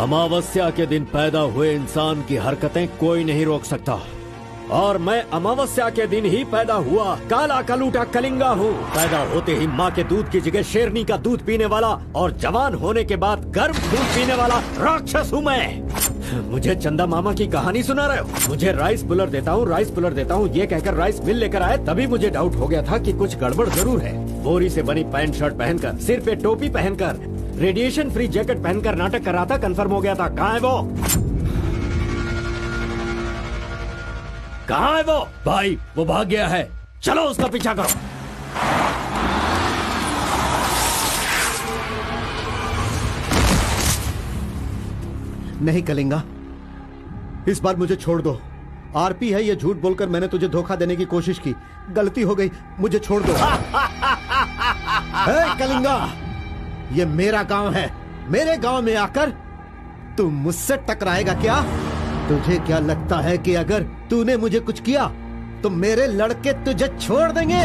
अमावस्या के दिन पैदा हुए इंसान की हरकतें कोई नहीं रोक सकता, और मैं अमावस्या के दिन ही पैदा हुआ काला कलूटा कलिंगा हूँ। पैदा होते ही माँ के दूध की जगह शेरनी का दूध पीने वाला और जवान होने के बाद गर्म दूध पीने वाला राक्षस हूँ मैं। मुझे चंदा मामा की कहानी सुना रहे हो? मुझे राइस पुलर देता हूँ, राइस पुलर देता हूँ, ये कहकर राइस मिल लेकर आए, तभी मुझे डाउट हो गया था कि कुछ गड़बड़ जरूर है। बोरी से बनी पैंट शर्ट पहनकर, सिर पे टोपी पहनकर, रेडिएशन फ्री जैकेट पहनकर नाटक कर रहा था, कंफर्म हो गया था। कहाँ है वो? कहाँ है वो? भाई वो भाग गया है, चलो उसका पीछा करो। नहीं कलिंगा, इस बार मुझे छोड़ दो। आरपी है, ये झूठ बोलकर मैंने तुझे धोखा देने की कोशिश की, गलती हो गई, मुझे छोड़ दो। कलिंगा, ये मेरा गांव है, मेरे गांव में आकर तू मुझसे टकराएगा क्या? तुझे क्या लगता है कि अगर तूने मुझे कुछ किया तो मेरे लड़के तुझे छोड़ देंगे?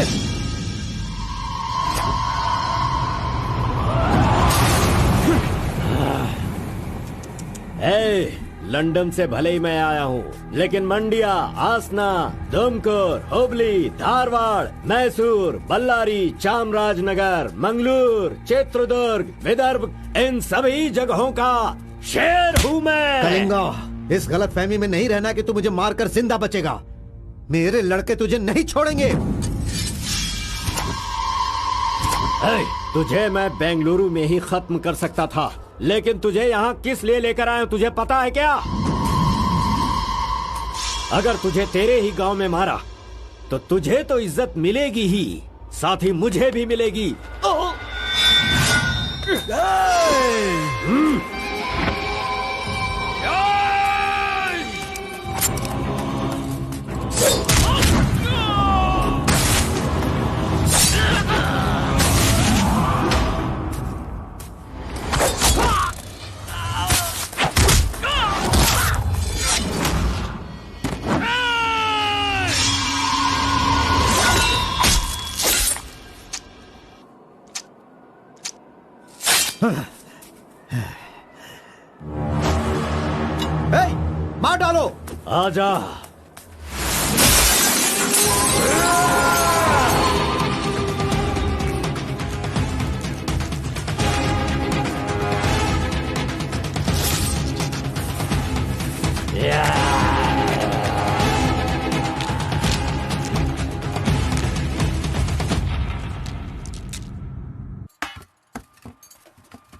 लंदन से भले ही मैं आया हूँ, लेकिन मंडिया, आसना, दुमकुर, हुबली, धारवाड़, मैसूर, बल्लारी, चामराजनगर, मंगलूर, चित्रदुर्ग, विदर्भ, इन सभी जगहों का शेर हूँ मैं। कलिंगा, इस गलत फहमी में नहीं रहना कि तू मुझे मारकर जिंदा बचेगा। मेरे लड़के तुझे नहीं छोड़ेंगे। तुझे मैं बेंगलुरु में ही खत्म कर सकता था, लेकिन तुझे यहाँ किस लिए लेकर आया तुझे पता है क्या? अगर तुझे तेरे ही गांव में मारा तो तुझे तो इज्जत मिलेगी ही, साथ ही मुझे भी मिलेगी। मार डालो। आजा।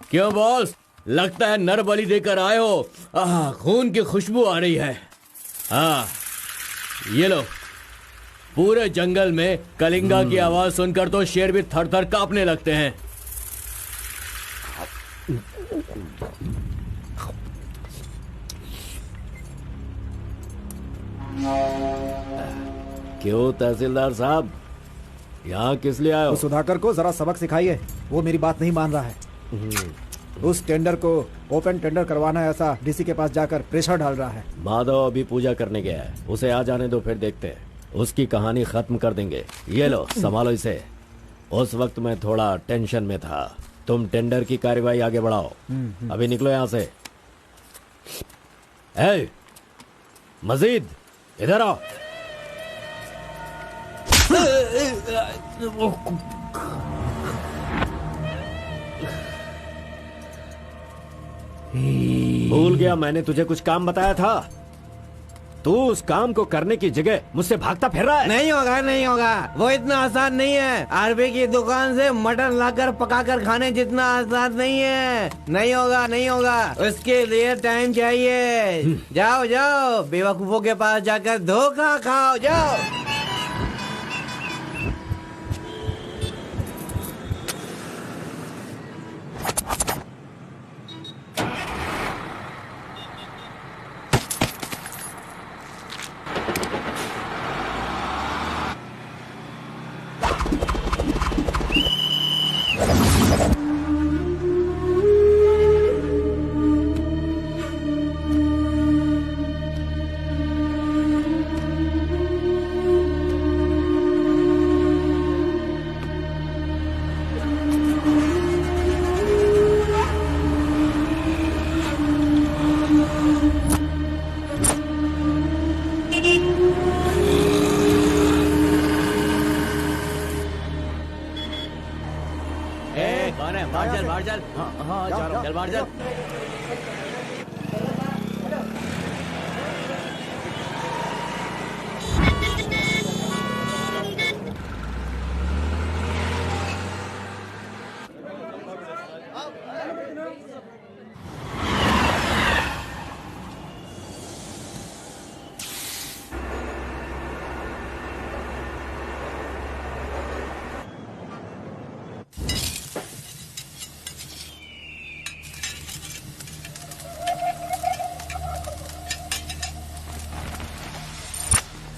क्यों बॉस, लगता है नर बलि देकर आए हो। खून की खुशबू आ रही है। हाँ, ये लो। पूरे जंगल में कलिंगा की आवाज सुनकर तो शेर भी थर थर कांपने लगते हैं। क्यों तहसीलदार साहब, यहाँ किस लिए आए हो? सुधाकर को जरा सबक सिखाइए, वो मेरी बात नहीं मान रहा है। उस टेंडर को ओपन टेंडर करवाना है, ऐसा डीसी के पास जाकर प्रेशर डाल रहा है। माधव अभी पूजा करने गया है, उसे आ जाने दो, फिर देखते हैं। उसकी कहानी खत्म कर देंगे। ये लो, संभालो इसे। उस वक्त मैं थोड़ा टेंशन में था। तुम टेंडर की कार्यवाही आगे बढ़ाओ। अभी निकलो यहाँ से। ए, मजीद इधर आओ। भूल गया मैंने तुझे कुछ काम बताया था। तू उस काम को करने की जगह मुझसे भागता फिर रहा है। नहीं होगा, नहीं होगा, वो इतना आसान नहीं है। आरबी की दुकान से मटन लाकर पकाकर खाने जितना आसान नहीं है। नहीं होगा, नहीं होगा, उसके लिए टाइम चाहिए। जाओ जाओ, बेवकूफों के पास जाकर धोखा खाओ, जाओ। कौन है? बाहर चल, बाहर चल। हाँ जा रहा हूँ। चल बाहर चल।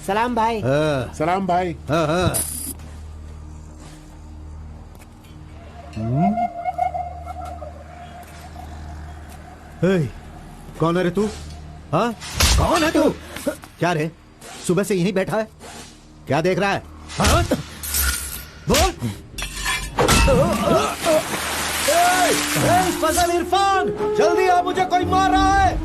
सलाम भाई। सलाम भाई। कौन है रे तू? हाँ, कौन है तू? क्या रे, सुबह से यहीं बैठा है? क्या देख रहा है? हाँ? बोल। फजल इरफान, जल्दी आ, मुझे कोई मार रहा है।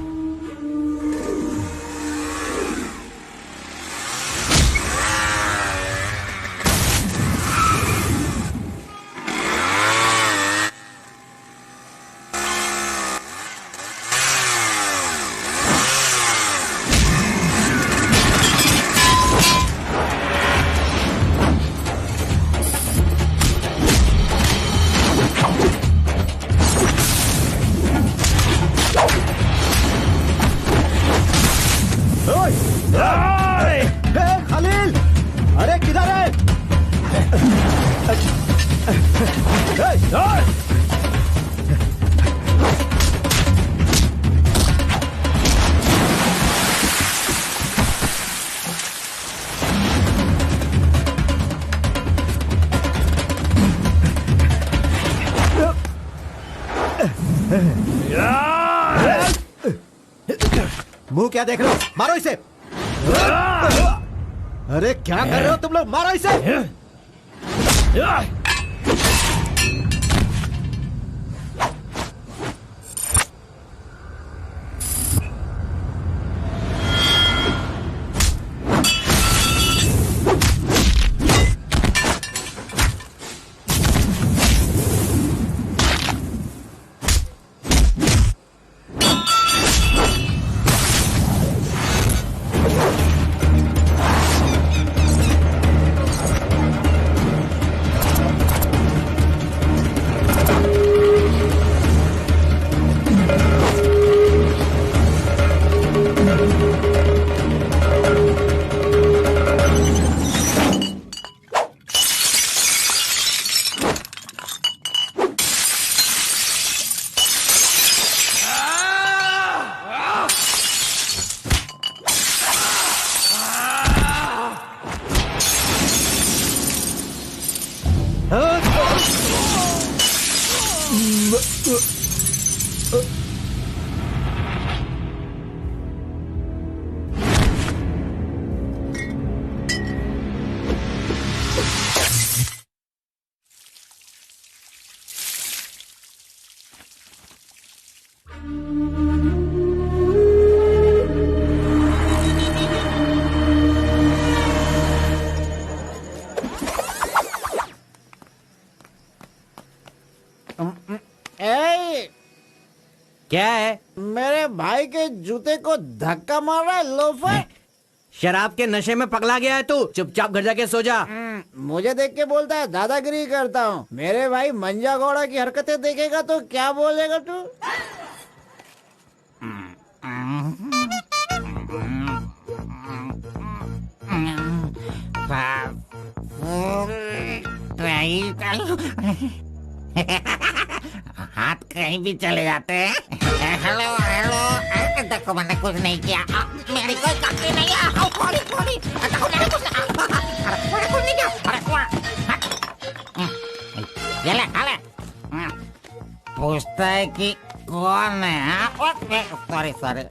खलील, अरे किधर है? मुंह क्या देख रहे हो? मारो इसे। अरे क्या कर रहे हो तुम लोग? मारो इसे। क्या है? मेरे भाई के जूते को धक्का मार रहा है लोफर। शराब के नशे में पगला गया है तू। चुपचाप घर जाके सो जा। मुझे देख के बोलता है दादागिरी करता हूँ। मेरे भाई मंजा घोड़ा की हरकतें देखेगा तो क्या बोलेगा तू? हाथ कहीं भी चले जाते हैं। हेलो हेलो, देखो मैंने कुछ नहीं किया, मेरी कोई गलती नहीं है। सॉरी सॉरी, देखो मैंने कुछ नहीं किया। ये ले खा ले। पूछता है कि कौन है? Sorry sorry.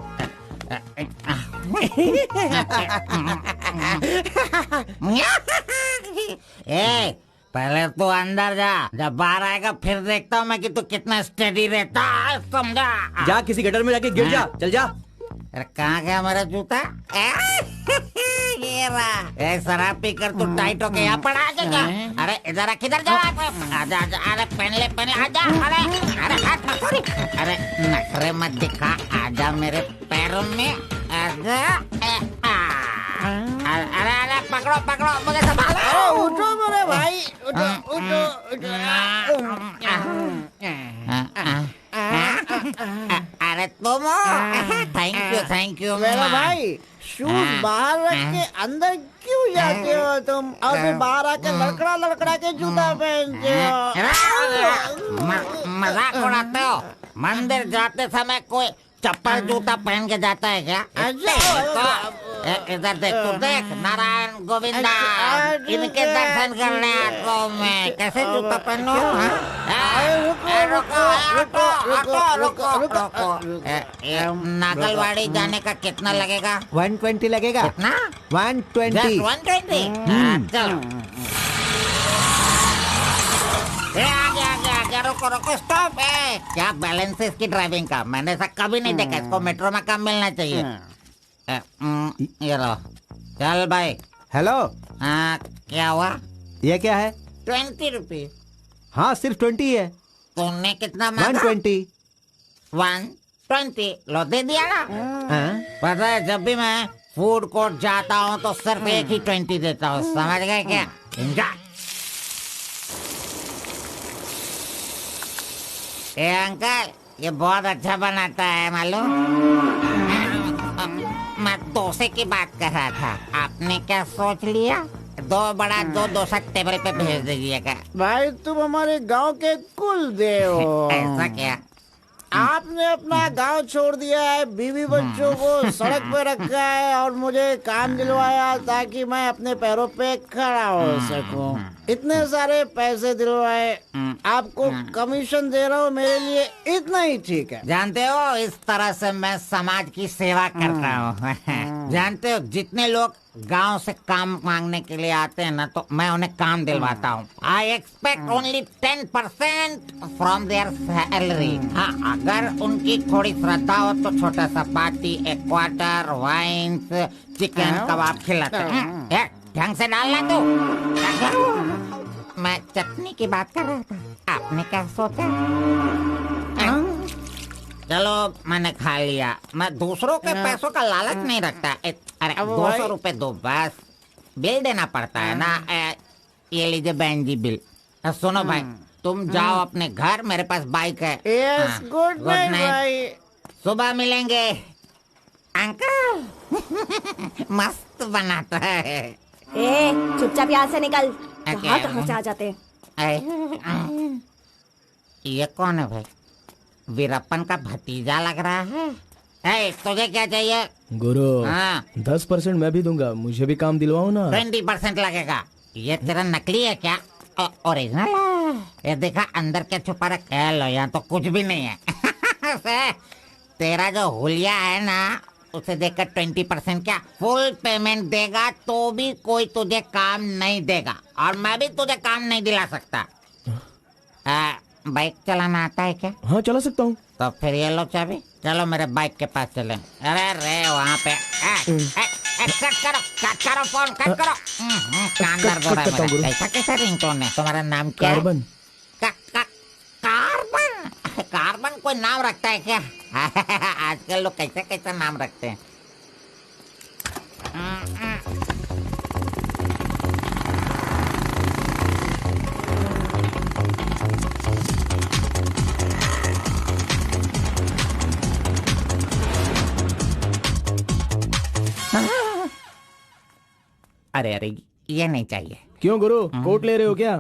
ए, पहले तू अंदर जा, जब बाहर आएगा फिर देखता हूँ मैं कि तू कितना स्टेडी रहता है, समझा? जा किसी गटर में जाके गिर जा। चल जा। अरे कहाँ गया मेरा जूता? ये तेरा। शराब पीकर तू टाइट होके यहाँ पड़ा आजा। अरे इधर आ, किधर जा? आजा आजा, अरे पहन ले आजा। अरे हाथ मत छोड़ी। अरे नखरे मत दिखा, आजा मेरे पैरों में आजा। अरे अरे पकड़ो पकड़ो, मुझे संभालो। उठो मेरे भाई, उठो उठो उठो। अरे तुम, थैंक यू मेरा भाई, शूज बाहर रख के अंदर क्यों जाते हो तुम? और फिर बाहर आके लड़खड़ा के जूता पहनते हो। मजाक उड़ाते हो? मंदिर जाते समय कोई चप्पल जूता पहन के जाता है क्या? इधर देख, तू देख, नारायण गोविंदा, इनके दर्शन करने आता हूँ मैं। कैसे जूता पहनो? नागलवाड़ी जाने का कितना लगेगा? 120 लगेगा। कितना? 120। 120? चलो। आगे रुको, स्टॉप है। क्या बैलेंस है इसकी ड्राइविंग का? मैंने ऐसा कभी नहीं देखा। इसको मेट्रो में काम मिलना चाहिए। ये लो, चल भाई। हेलो, हाँ, क्या हुआ? ये क्या है? 20 रुपीज। हाँ, सिर्फ 20 है। तुमने कितना मांगा? 120। 120 लो, दे दिया ना। हाँ? पता है, जब भी मैं फूड कोर्ट जाता हूँ तो सिर्फ एक ही 20 देता हूँ, समझ गए क्या? एंजॉय। ए अंकल, ये बहुत अच्छा बनाता है मालूम। मैं डोसे की बात कर रहा था, आपने क्या सोच लिया? 2 बड़ा 2 डोसा टेबल पे भेज दीजिएगा। भाई तुम हमारे गांव के कुल देव हो। ऐसा क्या? आपने अपना गांव छोड़ दिया है, बीवी बच्चों को सड़क पे रखा है और मुझे काम दिलवाया ताकि मैं अपने पैरों पे खड़ा हो सकूं। इतने सारे पैसे दिलवाए, आपको कमीशन दे रहा हूँ, मेरे लिए इतना ही ठीक है। जानते हो, इस तरह से मैं समाज की सेवा करता हूँ। जानते हो, जितने लोग गांव से काम मांगने के लिए आते हैं ना, तो मैं उन्हें काम दिलवाता हूँ। I expect only 10% from there salary. हाँ, अगर उनकी थोड़ी श्रद्धा हो तो छोटा सा पार्टी, एक क्वार्टर, वाइन्स, चिकन कबाब खिलाते हैं। ढंग से डालना तू। मैं चटनी की बात कर रहा था, आपने क्या सोचा? चलो, मैंने खा लिया। मैं दूसरों के पैसों का लालच नहीं रखता। अरे 200 रुपए दो बस, बिल देना पड़ता है ना। ये लीजिए बहन जी बिल। सुनो भाई, तुम जाओ अपने घर, मेरे पास बाइक है। यस, गुड नाइट भाई। सुबह मिलेंगे। अंकल मस्त बनाता है। चुपचाप यहाँ से निकल। कहाँ से आ जाते हैं? ये कौन है भाई? वीरप्पन का भतीजा लग रहा है। तुझे क्या चाहिए? गुरु, हाँ? 10% मैं भी दूंगा, मुझे भी काम दिलवाओ ना। 20% लगेगा। ये तेरा नकली है क्या? ओरिजिनल है। ये देखा अंदर क्या छुपा रखा है? लो, यहाँ तो कुछ भी नहीं है। तेरा जो हुलिया है ना, उसे देखकर 20% क्या फुल पेमेंट देगा तो भी कोई तुझे काम नहीं देगा, और मैं भी तुझे काम नहीं दिला सकता। बाइक चलाना आता है क्या? हाँ, चला सकता हूँ। तो फिर ये लो चाबी, चलो मेरे बाइक के पास चलें। अरे रे वहाँ पे कट करो फोन, कट करो। कान दर्द हो रहा है मेरा। ऐसा कैसा रिंगटोन है? तुम्हारा नाम क्या है? कार्बन। कार्बन? कार्बन कोई नाम रखता है क्या? आजकल लोग कैसे कैसे नाम रखते हैं। अरे अरे, ये नहीं चाहिए। क्यों गुरु, कोट ले रहे हो क्या?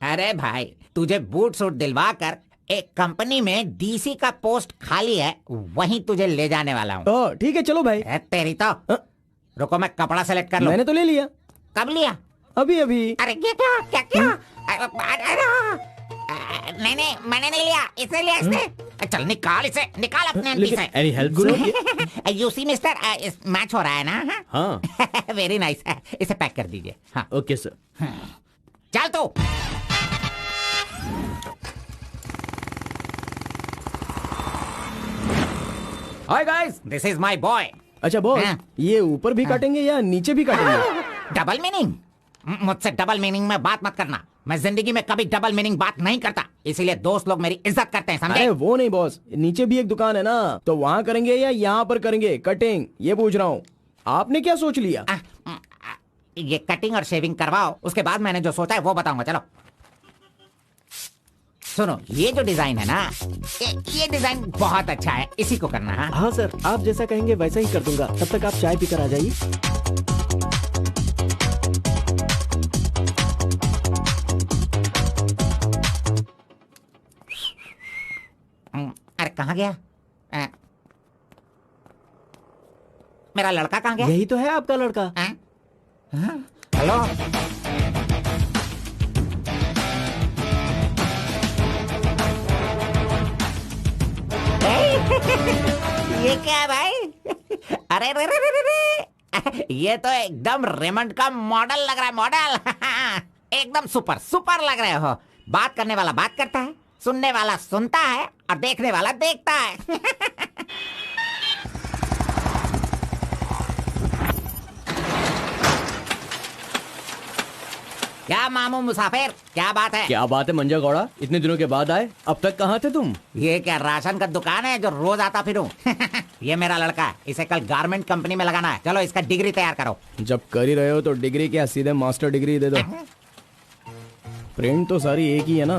अरे भाई, तुझे बूट सूट दिलवा कर एक कंपनी में डीसी का पोस्ट खाली है, वहीं तुझे ले जाने वाला हूँ। ठीक है, चलो भाई। तेरी तो। रुको, मैं कपड़ा सेलेक्ट कर लूं। मैंने तो ले लिया। कब लिया? अभी अभी। अरे ये क्या? नहीं, मैंने नहीं लिया, इसने लिया इसने। चल निकाल इसे, निकाल अपने एंटी से। Any help Guru? You see mister, match हो रहा है ना? हाँ। Very nice. इसे पैक कर दीजिए। हाँ, ओके सर। चल तू। Hi guys, this is my boy. अच्छा बॉस, हाँ। ये ऊपर भी काटेंगे या नीचे भी काटेंगे? Double meaning? मुझसे डबल मीनिंग में बात मत करना। मैं जिंदगी में कभी डबल मीनिंग बात नहीं करता, इसीलिए दोस्त लोग मेरी इज्जत करते हैं, समझे? अरे वो नहीं बॉस, नीचे भी एक दुकान है ना, तो वहाँ करेंगे या यहाँ पर करेंगे कटिंग, ये पूछ रहा हूँ। आपने क्या सोच लिया? ये कटिंग और शेविंग करवाओ, उसके बाद मैंने जो सोचा है वो बताऊंगा। चलो सुनो, ये जो डिजाइन है ना, ये डिजाइन बहुत अच्छा है, इसी को करना है। हाँ सर, आप जैसा कहेंगे वैसा ही कर दूंगा। तब तक आप चाय पीकर आ जाइए। अरे कहाँ गया? मेरा लड़का कहाँ गया? यही तो है आपका लड़का। हेलो, ये क्या है भाई? अरे रे रे रे रे रे। ये तो एकदम रेमंड का मॉडल लग रहा है, मॉडल। एकदम सुपर सुपर लग रहे हो। बात करने वाला बात करता है, सुनने वाला सुनता है और देखने वाला देखता है। क्या मामू मुसाफिर, क्या बात है? क्या बात है मंजा गौड़ा, इतने दिनों के बाद आए। अब तक कहाँ थे तुम? ये क्या राशन का दुकान है जो रोज आता फिरूं? ये मेरा लड़का है, इसे कल गारमेंट कंपनी में लगाना है। चलो इसका डिग्री तैयार करो। जब कर ही रहे हो तो डिग्री क्या, सीधे मास्टर डिग्री दे दो। प्रिंट तो सारी एक ही है ना।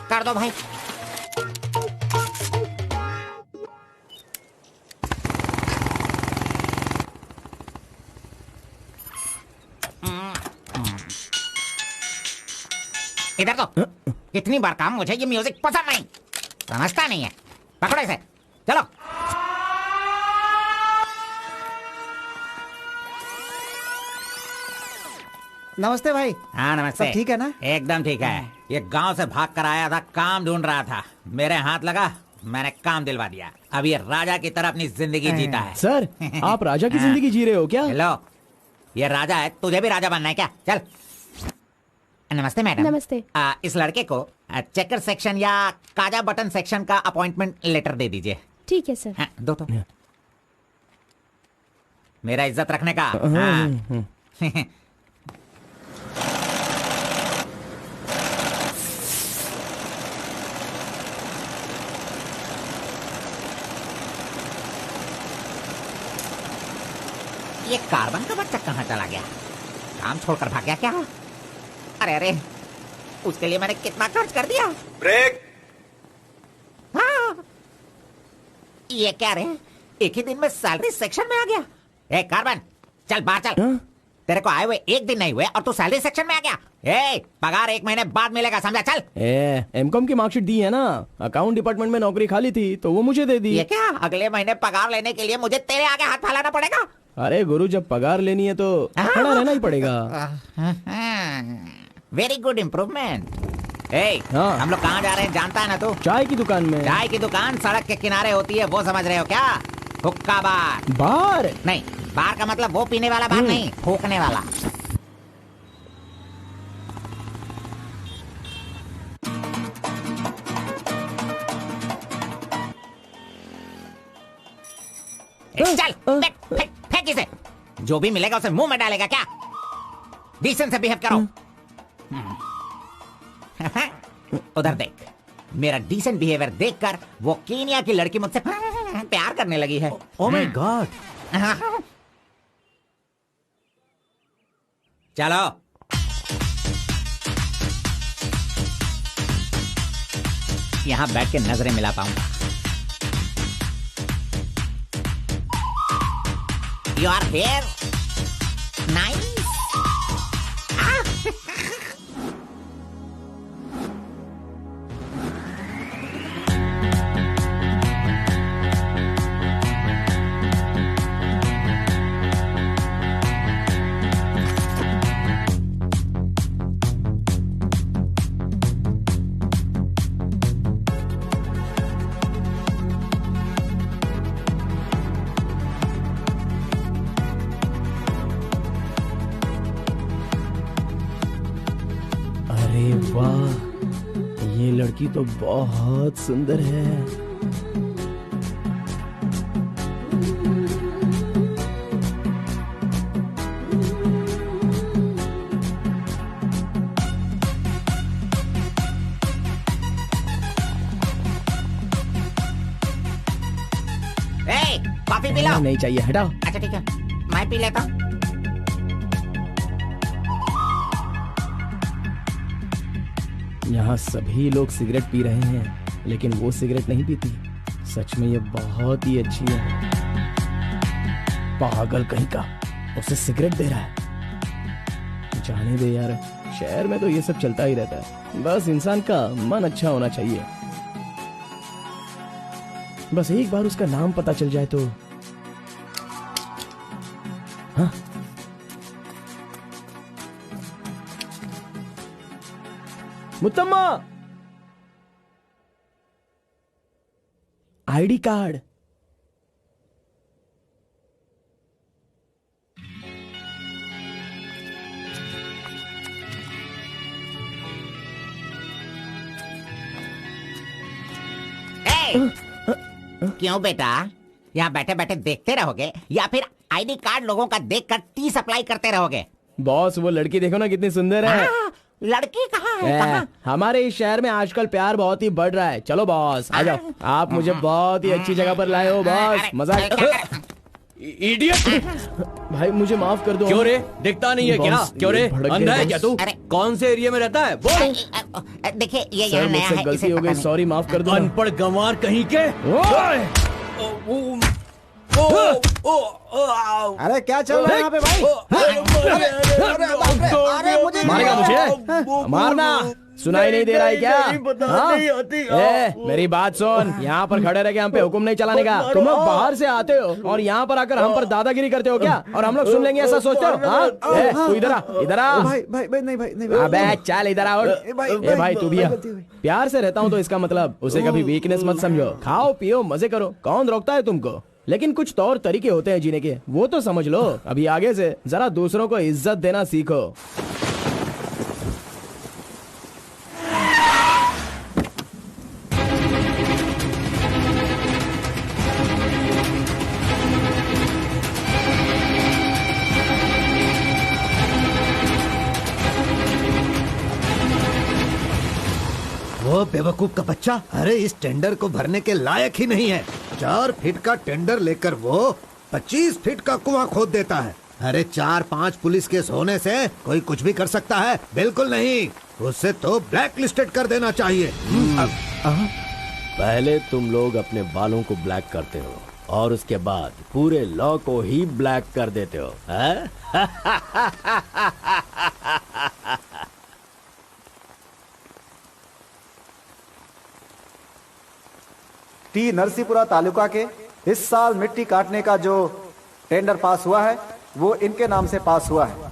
कर दो भाई। इधर तो कितनी बार काम, मुझे ये म्यूजिक पसंद नहीं, समझता नहीं है। पकड़ो इसे, चलो। नमस्ते भाई। हाँ नमस्ते। सब ठीक है ना? एकदम ठीक है। ये गांव से भाग कर आया था, काम ढूंढ रहा था, मेरे हाथ लगा, मैंने काम दिलवा दिया। अब ये राजा की तरह अपनी जिंदगी जीता है। सर, आप राजा की जिंदगी जी रहे हो क्या? हेलो, ये राजा है, तुझे भी राजा बनना है क्या? चल। नमस्ते मैडम। नमस्ते। इस लड़के को चेकर सेक्शन या काजा बटन सेक्शन का अपॉइंटमेंट लेटर दे दीजिए। ठीक है सर। हाँ, दो तो। मेरा इज्जत रखने का। हाँ। ये कार्बन का बच्चा कहाँ चला गया? काम छोड़कर भाग गया क्या? अरे अरे, उसके लिए मैंने कितना खर्च कर दिया। ब्रेक। हाँ। ये क्या रे, एक ही दिन में सैलरी सेक्शन में आ गया। ए कार्बन, चल बाहर चल। तेरे को आए हुए एक दिन नहीं हुए और तू सैलरी सेक्शन में आ गया। ए, पगार 1 महीने बाद मिलेगा, समझा? चल। एमकॉम की मार्कशीट दी है ना, अकाउंट डिपार्टमेंट में नौकरी खाली थी तो वो मुझे दे दी। ये क्या, अगले महीने पगार लेने के लिए मुझे तेरे आगे हाथ फैलाना पड़ेगा? अरे गुरु, जब पगार लेनी है तो खड़ा रहना ही पड़ेगा। Very good improvement. हाँ। हम लोग कहाँ जा रहे हैं जानता है ना तू? चाय की दुकान में। चाय की दुकान सड़क के किनारे होती है, वो समझ रहे हो क्या? हुक्का बार। बार नहीं, बार का मतलब वो पीने वाला बार नहीं, फूकने वाला। चल फेंक इसे। जो भी मिलेगा उसे मुंह में डालेगा क्या? डिसेंट से बिहेव करो। उधर देख, मेरा डिसेंट बिहेवियर देखकर वो केनिया की लड़की मुझसे प्यार करने लगी है। Oh my God. चलो। यहां बैठ के नजरें मिला पाऊंगा। You are here? Nice. अरे वाह, ये लड़की तो बहुत सुंदर है। Coffee P low. नहीं चाहिए, हटाओ। अच्छा ठीक है, मैं पी लेता हूँ। यहाँ सभी लोग सिगरेट पी रहे हैं, लेकिन वो सिगरेट नहीं पीती। सच में ये बहुत ही अच्छी है। पागल कहीं का, उसे सिगरेट दे रहा है। जाने दे यार, शहर में तो ये सब चलता ही रहता है। बस इंसान का मन अच्छा होना चाहिए। बस एक बार उसका नाम पता चल जाए तो। हाँ, मुत्तम्मा, आईडी कार्ड। क्यों बेटा, यहाँ बैठे बैठे देखते रहोगे या फिर आईडी कार्ड लोगों का देखकर टी सप्लाई करते रहोगे? बॉस, वो लड़की देखो ना कितनी सुंदर है। लड़की कहाँ है? कहाँ? हमारे इस शहर में आजकल प्यार बहुत ही बढ़ रहा है। चलो बॉस, आ जाओ। आप मुझे बहुत ही अच्छी जगह पर लाए हो बॉस। मजाक। इडियट! भाई मुझे माफ कर दो। क्यों रे, दिखता नहीं है क्या? बॉस, क्यों रे, भड़क गए अंधा है बॉस। क्या तू? अरे। कौन से एरिया में रहता है बोल? देखिए ये सर, यहाँ नया मुझसे है, गलती इसे हो पता गई, नहीं। सॉरी, माफ कर दो। अनपढ़ गंवार कहीं के। अरे क्या चल रहा है यहाँ पे भाई? अरे मुझे मारेगा मुझे? मारना सुनाई नहीं दे रहा है क्या? हाँ? मेरी बात सुन, यहाँ पर खड़े रह के हम पे हुक्म नहीं चलाने का। तुम लोग बाहर से आते हो और यहाँ पर आकर हम पर दादागिरी करते हो क्या? और हम लोग सुन लेंगे ऐसा सोचते हो? हाँ? तू इधर आ, इधर आ। भाई भाई भाई नहीं भाई नहीं। अबे चल इधर आओ। भाई तू भी आ। प्यार से रहता हूँ तो इसका मतलब उसे कभी वीकनेस मत समझो। खाओ पियो मजे करो, कौन रोकता है तुमको? लेकिन कुछ तौर तरीके होते हैं जीने के, वो तो समझ लो। अभी आगे से जरा दूसरों को इज्जत देना सीखो। वो बेवकूफ का बच्चा, अरे इस टेंडर को भरने के लायक ही नहीं है। 4 फीट का टेंडर लेकर वो 25 फीट का कुआं खोद देता है। अरे 4-5 पुलिस केस होने से कोई कुछ भी कर सकता है? बिल्कुल नहीं, उसे तो ब्लैक लिस्टेड कर देना चाहिए। पहले तुम लोग अपने बालों को ब्लैक करते हो और उसके बाद पूरे लॉ को ही ब्लैक कर देते हो, हैं? टी नरसीपुरा तालुका के इस साल मिट्टी काटने का जो टेंडर पास हुआ है वो इनके नाम से पास हुआ है।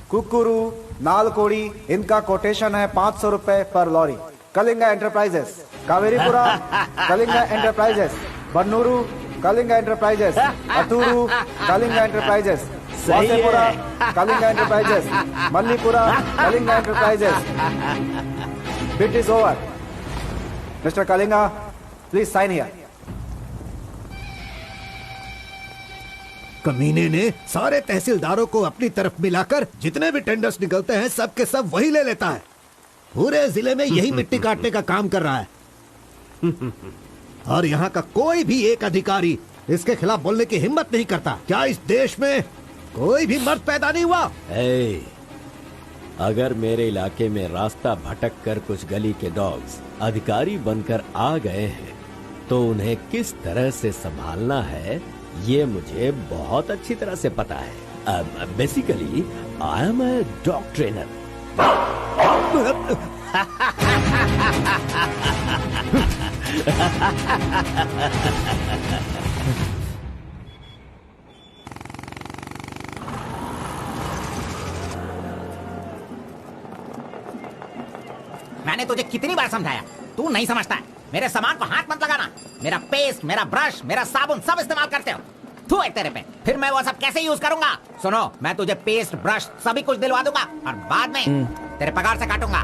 कुकुरू, नालकोड़ी, इनका कोटेशन है 500 रुपए पर lorry. Kalinga enterprises, Kaveripura Kalinga enterprises, Bannuru Kalinga enterprises, Aturu Kalinga enterprises, Vasepura Kalinga enterprises, Mallipura Kalinga enterprises. Bit is over. Mister Kalinga, please sign here. कमीने ने सारे तहसीलदारों को अपनी तरफ मिलाकर जितने भी टेंडर्स निकलते हैं सब के सब वही ले लेता है। पूरे जिले में यही मिट्टी काटने का काम कर रहा है। और यहाँ का कोई भी एक अधिकारी इसके खिलाफ बोलने की हिम्मत नहीं करता। क्या इस देश में कोई भी मर्द पैदा नहीं हुआ? अगर मेरे इलाके में रास्ता भटक कर कुछ गली के डॉग्स अधिकारी बनकर आ गए हैं तो उन्हें किस तरह से संभालना है ये मुझे बहुत अच्छी तरह से पता है। Basically I am a dog trainer. मैंने तुझे कितनी बार समझाया, तू नहीं समझता है। मेरे सामान को हाथ मत लगाना। मेरा पेस्ट, मेरा ब्रश, मेरा साबुन सब इस्तेमाल करते हो। तू है तेरे पे, फिर मैं वो सब कैसे यूज करूंगा? सुनो, मैं तुझे पेस्ट, ब्रश सभी कुछ दिलवा दूंगा और बाद में तेरे पगार से काटूंगा।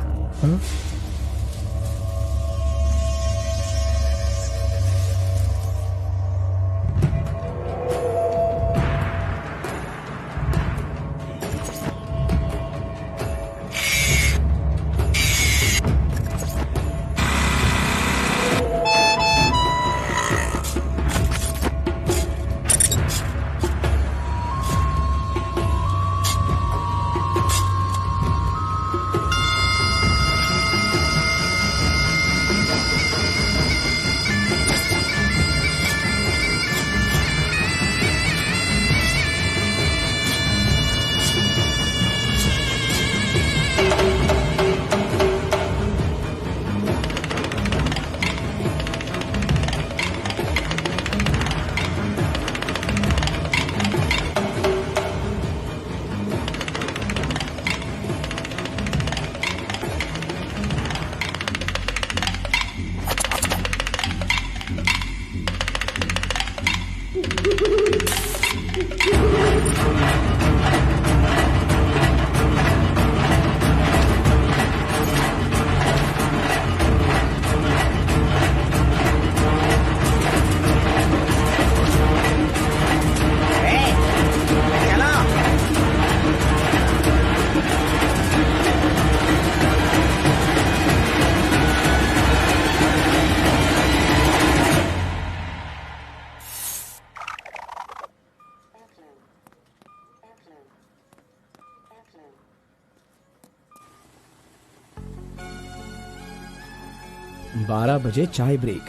12 बजे चाय ब्रेक,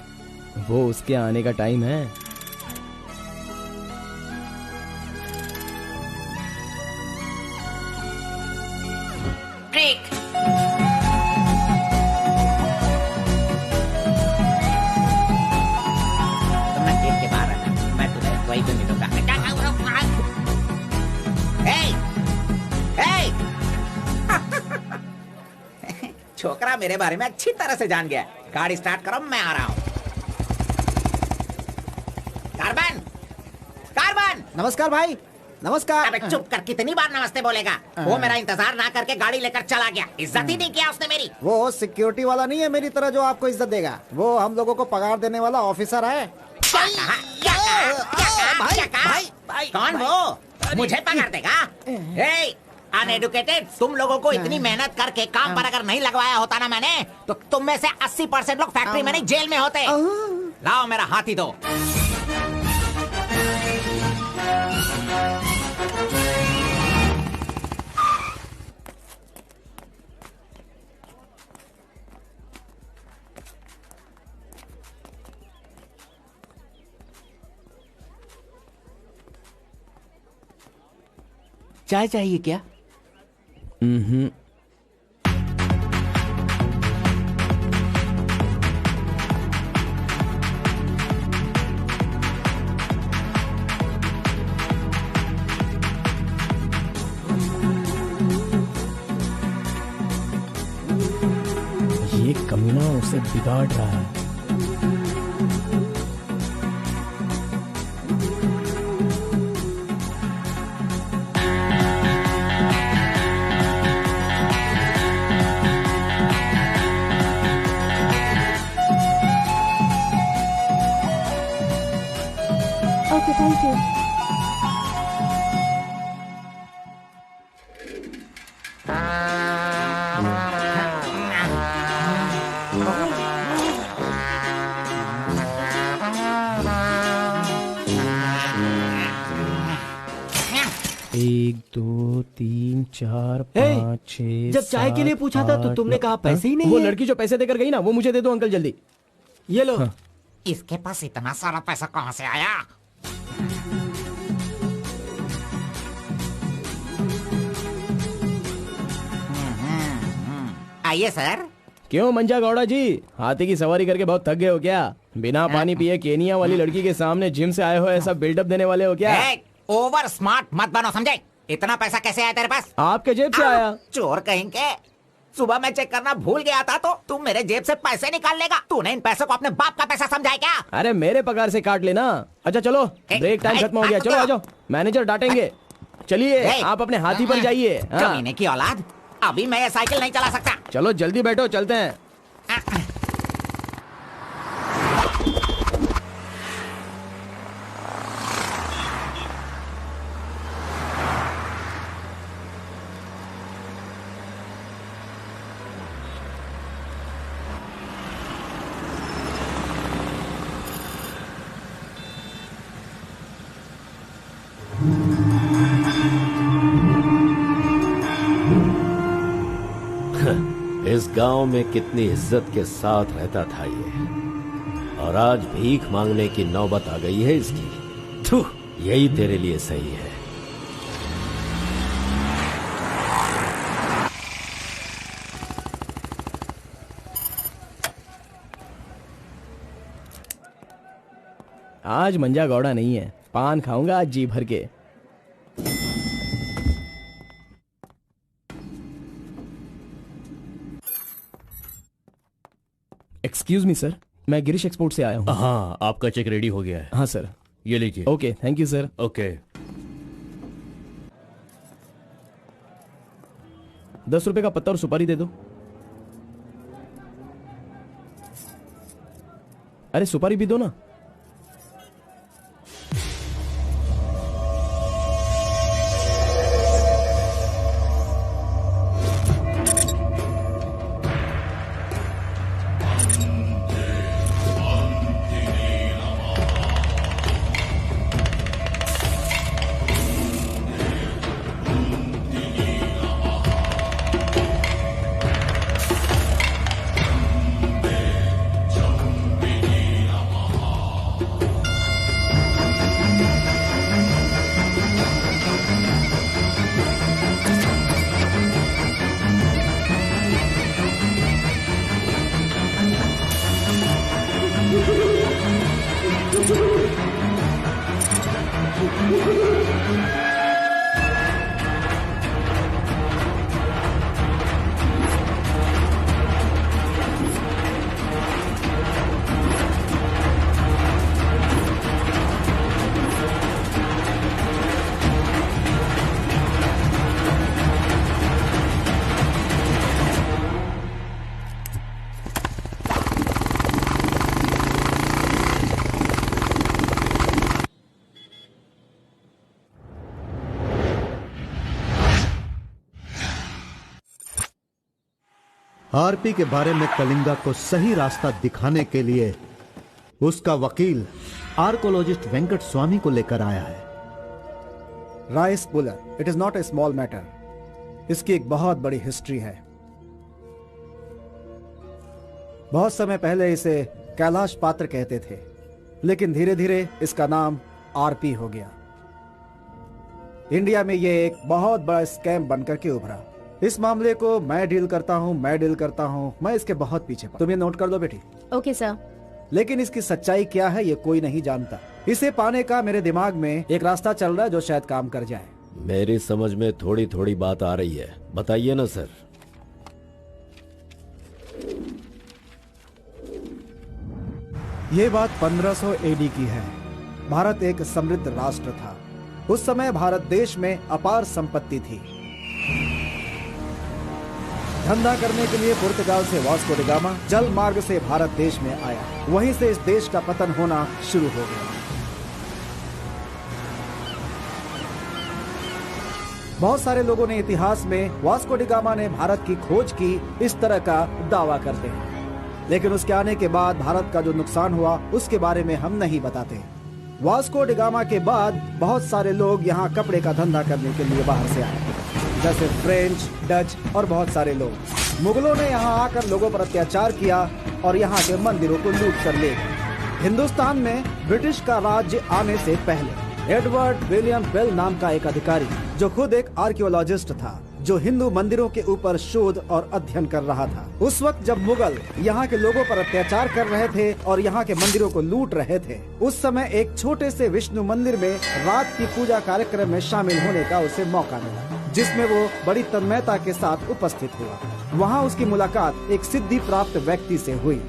वो उसके आने का टाइम है। ब्रेक। तुमने गेट के बाहर रहना, मैं तुम्हें वही तो मिलूंगा। छोकरा मेरे बारे में अच्छी तरह से जान गया। गाड़ी स्टार्ट करो, मैं आ रहा हूँ। Carbon, carbon. नमस्कार भाई, नमस्कार। अबे चुप कर, कितनी बार नमस्ते बोलेगा? वो मेरा इंतजार ना करके गाड़ी लेकर चला गया। इज्जत ही नहीं किया उसने मेरी। वो सिक्योरिटी वाला नहीं है मेरी तरह जो आपको इज्जत देगा। वो हम लोगों को पगार देने वाला ऑफिसर है। क्या कहा? क्या कहा? क्या कहा? कौन वो? मुझे पगार देगा? अनएडुकेटेड, तुम लोगों को इतनी मेहनत करके काम पर अगर नहीं लगवाया होता ना मैंने, तो तुम में से 80% लोग फैक्ट्री में नहीं जेल में होते। लाओ मेरा हाथी दो। चाय चाहिए क्या? ये कमीना उसे बिगाड़ रहा है। Okay, thank you. एक, दो, तीन, चार, पाँच, छह। जब चाय के लिए पूछा था तो तुमने कहा पैसे ही नहीं वो है। लड़की जो पैसे देकर गई ना, वो मुझे दे दो अंकल जल्दी। ये लो। इसके पास इतना सारा पैसा कहाँ से आया? आइए सर। क्यों मंजा गौड़ा जी, हाथी की सवारी करके बहुत थक गए हो क्या? बिना पानी पिए केनिया वाली लड़की के सामने जिम से आए हो, ऐसा बिल्डअप देने वाले हो क्या? ओवर स्मार्ट मत बनो, समझे? इतना पैसा कैसे आया तेरे पास? आपके जेब से आया। चोर कहेंगे। सुबह मैं चेक करना भूल गया था तो तुम मेरे जेब से पैसे निकाल लेगा। तूने इन पैसों को अपने बाप का पैसा समझा है क्या? अरे मेरे पगार से काट लेना। अच्छा चलो, ब्रेक टाइम खत्म हो गया, चलो आ जाओ, मैनेजर डांटेंगे। चलिए आप अपने हाथी पर जाइए। कमीने की औलाद, अभी मैं ये साइकिल नहीं चला सकता। चलो जल्दी बैठो, चलते हैं। इस गांव में कितनी इज्जत के साथ रहता था ये, और आज भीख मांगने की नौबत आ गई है इसकी। थू, यही तेरे लिए सही है। आज मंजा गौड़ा नहीं है, पान खाऊंगा आज जी भर के। एक्सक्यूज मी सर, मैं गिरीश एक्सपोर्ट से आया हूँ। हाँ, आपका चेक रेडी हो गया है। हाँ सर। ये लीजिए। Okay, thank you sir. Okay. 10 रुपए का पत्ता और सुपारी दे दो। अरे सुपारी भी दो ना। आरपी के बारे में कलिंगा को सही रास्ता दिखाने के लिए उसका वकील आर्कोलॉजिस्ट वेंकट स्वामी को लेकर आया है। Rice puller, it is not a small matter. इसकी एक बहुत बड़ी हिस्ट्री है। बहुत समय पहले इसे कैलाश पात्र कहते थे, लेकिन धीरे धीरे इसका नाम आरपी हो गया। इंडिया में यह एक बहुत बड़ा स्कैम बनकर के उभरा। इस मामले को मैं डील करता हूँ, मैं इसके बहुत पीछे। तुम ये नोट कर लो बेटी। Okay sir. लेकिन इसकी सच्चाई क्या है ये कोई नहीं जानता। इसे पाने का मेरे दिमाग में एक रास्ता चल रहा है जो शायद काम कर जाए। मेरी समझ में थोड़ी थोड़ी बात आ रही है, बताइए ना सर। ये बात 1500 एडी की है। भारत एक समृद्ध राष्ट्र था। उस समय भारत देश में अपार संपत्ति थी। धंधा करने के लिए पुर्तगाल से वास्को डी गामा जल मार्ग से भारत देश में आया। वहीं से इस देश का पतन होना शुरू हो गया। बहुत सारे लोगों ने इतिहास में वास्को डी गामा ने भारत की खोज की इस तरह का दावा करते हैं, लेकिन उसके आने के बाद भारत का जो नुकसान हुआ उसके बारे में हम नहीं बताते। वास्को डी गामा के बाद बहुत सारे लोग यहाँ कपड़े का धंधा करने के लिए बाहर से आए, जैसे फ्रेंच, डच और बहुत सारे लोग। मुगलों ने यहाँ आकर लोगों पर अत्याचार किया और यहाँ के मंदिरों को लूट कर ले गए। हिंदुस्तान में ब्रिटिश का राज्य आने से पहले एडवर्ड विलियम बेल नाम का एक अधिकारी, जो खुद एक आर्कियोलॉजिस्ट था, जो हिंदू मंदिरों के ऊपर शोध और अध्ययन कर रहा था। उस वक्त जब मुगल यहाँ के लोगों पर अत्याचार कर रहे थे और यहाँ के मंदिरों को लूट रहे थे, उस समय एक छोटे से विष्णु मंदिर में रात की पूजा कार्यक्रम में शामिल होने का उसे मौका मिला, जिसमें वो बड़ी तन्मयता के साथ उपस्थित हुआ। वहाँ उसकी मुलाकात एक सिद्धि प्राप्त व्यक्ति से हुई।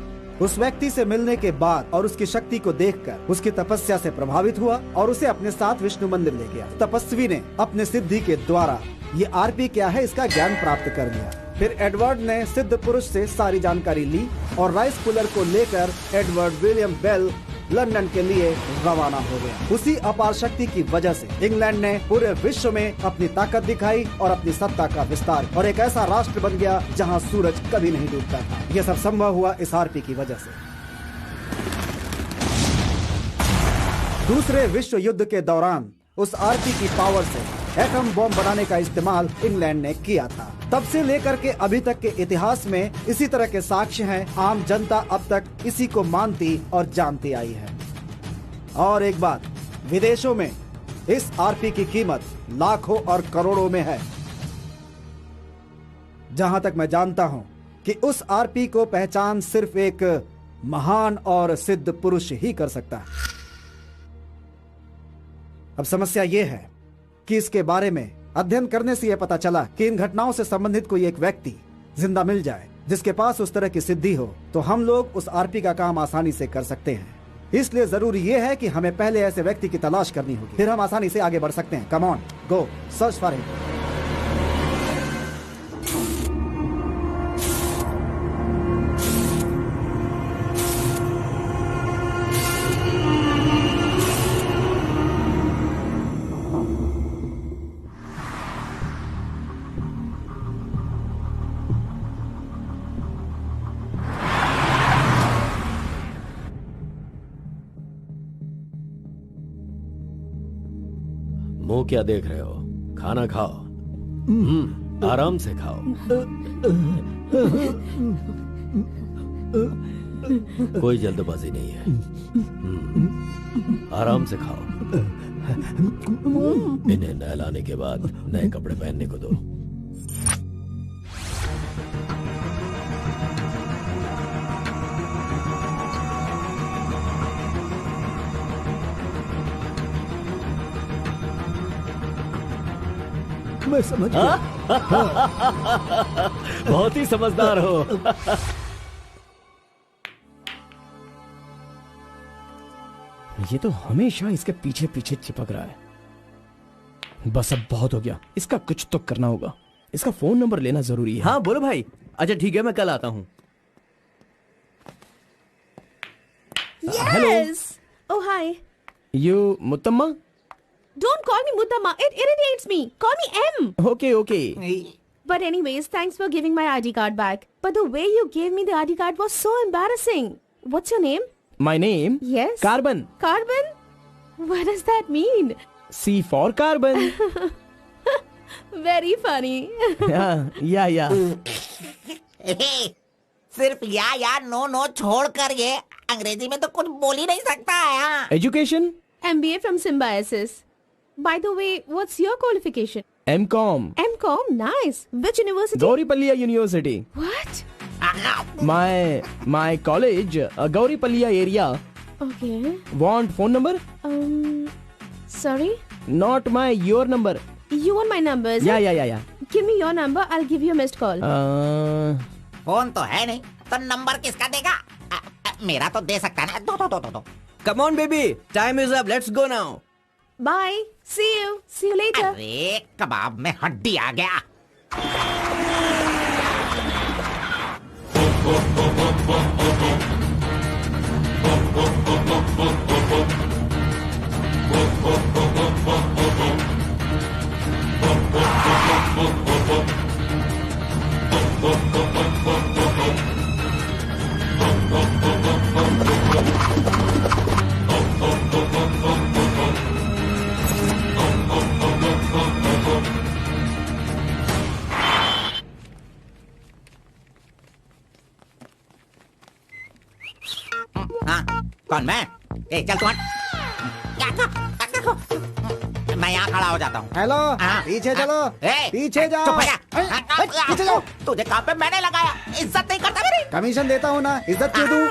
उस व्यक्ति से मिलने के बाद और उसकी शक्ति को देखकर उसकी तपस्या से प्रभावित हुआ और उसे अपने साथ विष्णु मंदिर ले गया। तपस्वी ने अपने सिद्धि के द्वारा ये आरपी क्या है इसका ज्ञान प्राप्त कर लिया। फिर एडवर्ड ने सिद्ध पुरुष से सारी जानकारी ली और राइस पुलर को लेकर एडवर्ड विलियम बेल लंदन के लिए रवाना हो गया। उसी अपार शक्ति की वजह से इंग्लैंड ने पूरे विश्व में अपनी ताकत दिखाई और अपनी सत्ता का विस्तार, और एक ऐसा राष्ट्र बन गया जहां सूरज कभी नहीं डूबता था। यह सब संभव हुआ इस आरपी की वजह से। दूसरे विश्व युद्ध के दौरान उस आरपी की पावर से एटम बॉम्ब बनाने का इस्तेमाल इंग्लैंड ने किया था। तब से लेकर के अभी तक के इतिहास में इसी तरह के साक्ष्य हैं। आम जनता अब तक इसी को मानती और जानती आई है। और एक बात, विदेशों में इस आरपी की कीमत लाखों और करोड़ों में है। जहां तक मैं जानता हूं कि उस आरपी को पहचान सिर्फ एक महान और सिद्ध पुरुष ही कर सकता है। अब समस्या यह है कि इसके बारे में अध्ययन करने से यह पता चला कि इन घटनाओं से संबंधित कोई एक व्यक्ति जिंदा मिल जाए जिसके पास उस तरह की सिद्धि हो, तो हम लोग उस आरपी का काम आसानी से कर सकते हैं। इसलिए जरूरी यह है कि हमें पहले ऐसे व्यक्ति की तलाश करनी होगी, फिर हम आसानी से आगे बढ़ सकते हैं। Come on, go search for him. मुंह क्या देख रहे हो? खाना खाओ। आराम से खाओ। कोई जल्दबाजी नहीं है। आराम से खाओ। इन्हें नहलाने के बाद नए कपड़े पहनने को दो। मैं समझ गया। बहुत ही समझदार हो। ये तो हमेशा इसके पीछे पीछे चिपक रहा है। बस अब बहुत हो गया, इसका कुछ तो करना होगा। इसका फोन नंबर लेना जरूरी है। हाँ बोलो भाई। अच्छा ठीक है, मैं कल आता हूँ। Yes. Oh hi. You Muttamma? Don't call me Muttama. It irritates me. Call me M. Okay okay. But anyways, thanks for giving my ID card back. But the way you gave me the ID card was so embarrassing. What's your name? My name? Yes. Carbon. Carbon? What does that mean? C for carbon. Very funny. Yeah. सिर्फ या no छोड़ कर ये अंग्रेजी में तो कुछ बोल ही नहीं सकता है। Education? MBA from Symbiosis. By the way, what's your qualification? M.Com. M.Com? Nice. Which university? Gauripalliya University. What? My college, Gauripalliya area. Okay. Want phone number? Sorry? Not your number. You want my number? is it? Yeah. Give me your number. I'll give you a missed call. Phone तो है नहीं तो number किसका देगा? मेरा तो दे सकता है ना। दो। Come on, baby. Time is up. Let's go now. Bye. See you. See you later. अरे कबाब में हड्डी आ गया। कौन मैं? चल तू हट। मैं यहाँ खड़ा हो जाता हूँ। हेलो, पीछे चलो। पीछे जाओ। चुप हो जा। पीछे जाओ। तुझे काम पे मैंने लगाया, इज्जत नहीं करता मेरी। कमीशन देता हूँ ना, इज्जत क्यों दूँ?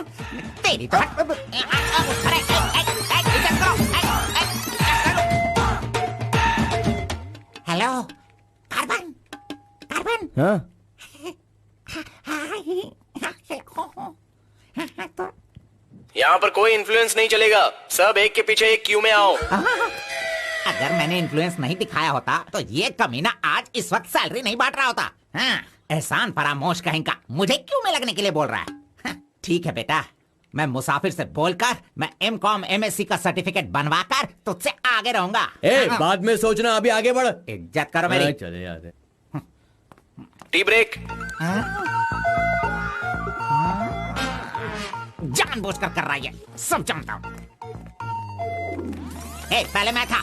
तेरी तो अरे इज्जत करो। Hello carbon. हाँ? यहाँ पर कोई इन्फ्लुएंस नहीं चलेगा। सब एक के पीछे एक क्यू में आओ। अगर मैंने इन्फ्लुएंस नहीं दिखाया होता तो ये कमीना आज इस वक्त सैलरी नहीं बांट रहा होता। एहसान फरामोश कहेगा, मुझे क्यों में लगने के लिए बोल रहा है? ठीक है बेटा, मैं मुसाफिर से बोलकर मैं M.Com MSc का सर्टिफिकेट बनवाकर तुझसे आगे रहूंगा। बाद में सोचना, अभी आगे बढ़। इज्जत करो मेरी। चले आते। Tea break. जानबूझकर कर रहा है, सब जानता हूँ। पहले मैं था।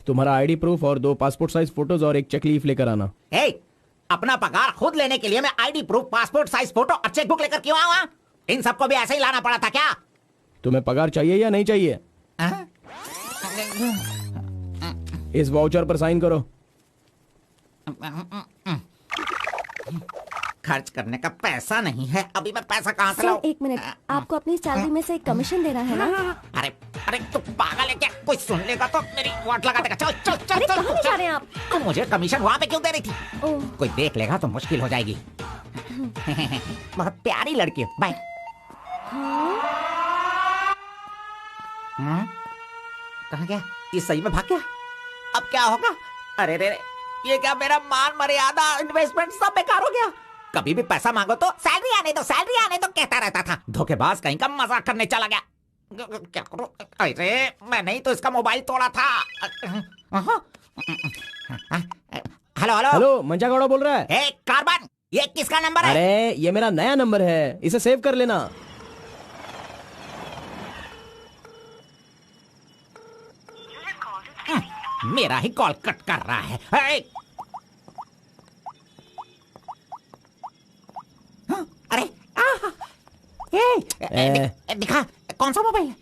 तुम्हारा आईडी प्रूफ और 2 पासपोर्ट साइज फोटोज और एक चेक लीफ लेकर आना। अपना पगार खुद लेने के लिए मैं ID proof, passport size photo और चेकबुक लेकर क्यों आऊँ? इन सबको भी ऐसे ही लाना पड़ा था क्या? तुम्हें पगार चाहिए या नहीं चाहिए? इस वाउचर पर साइन करो। खर्च करने का पैसा नहीं है, अभी मैं पैसा कहाँ से लाऊं? 1 मिनट, आपको अपनी सैलरी में से एक कमीशन देना है ना? अरे तू पागल है क्या? कोई सुन लेगा तो मेरी वाट लगा देगा। चल। अरे कहाँ ले जा रहे हैं आप? तो मुझे कमीशन वहाँ पे क्यों दे रही थी? कोई देख लेगा तो मुश्किल हो जाएगी। बहुत प्यारी लड़की है। बाय। कहाँ गया? ये सही में भाग गया? अब क्या होगा? अरे रे, ये क्या मेरा मान मर्यादा इन्वेस्टमेंट सब बेकार हो गया। कभी भी पैसा मांगो तो सैलरी आने दो कहता रहता था। धोखेबाज कहीं का मजाक करने चला गया। क्या करूं? अरे मैंने ही तो इसका मोबाइल तोड़ा था। हेलो, मंचा गौड़ा बोल रहा है। कार्बन, ये किसका नंबर है? अरे ये मेरा नया नंबर है, इसे सेव कर लेना। मेरा ही कॉल कट कर रहा है। अरे दिखा, कौन सा मोबाइल है?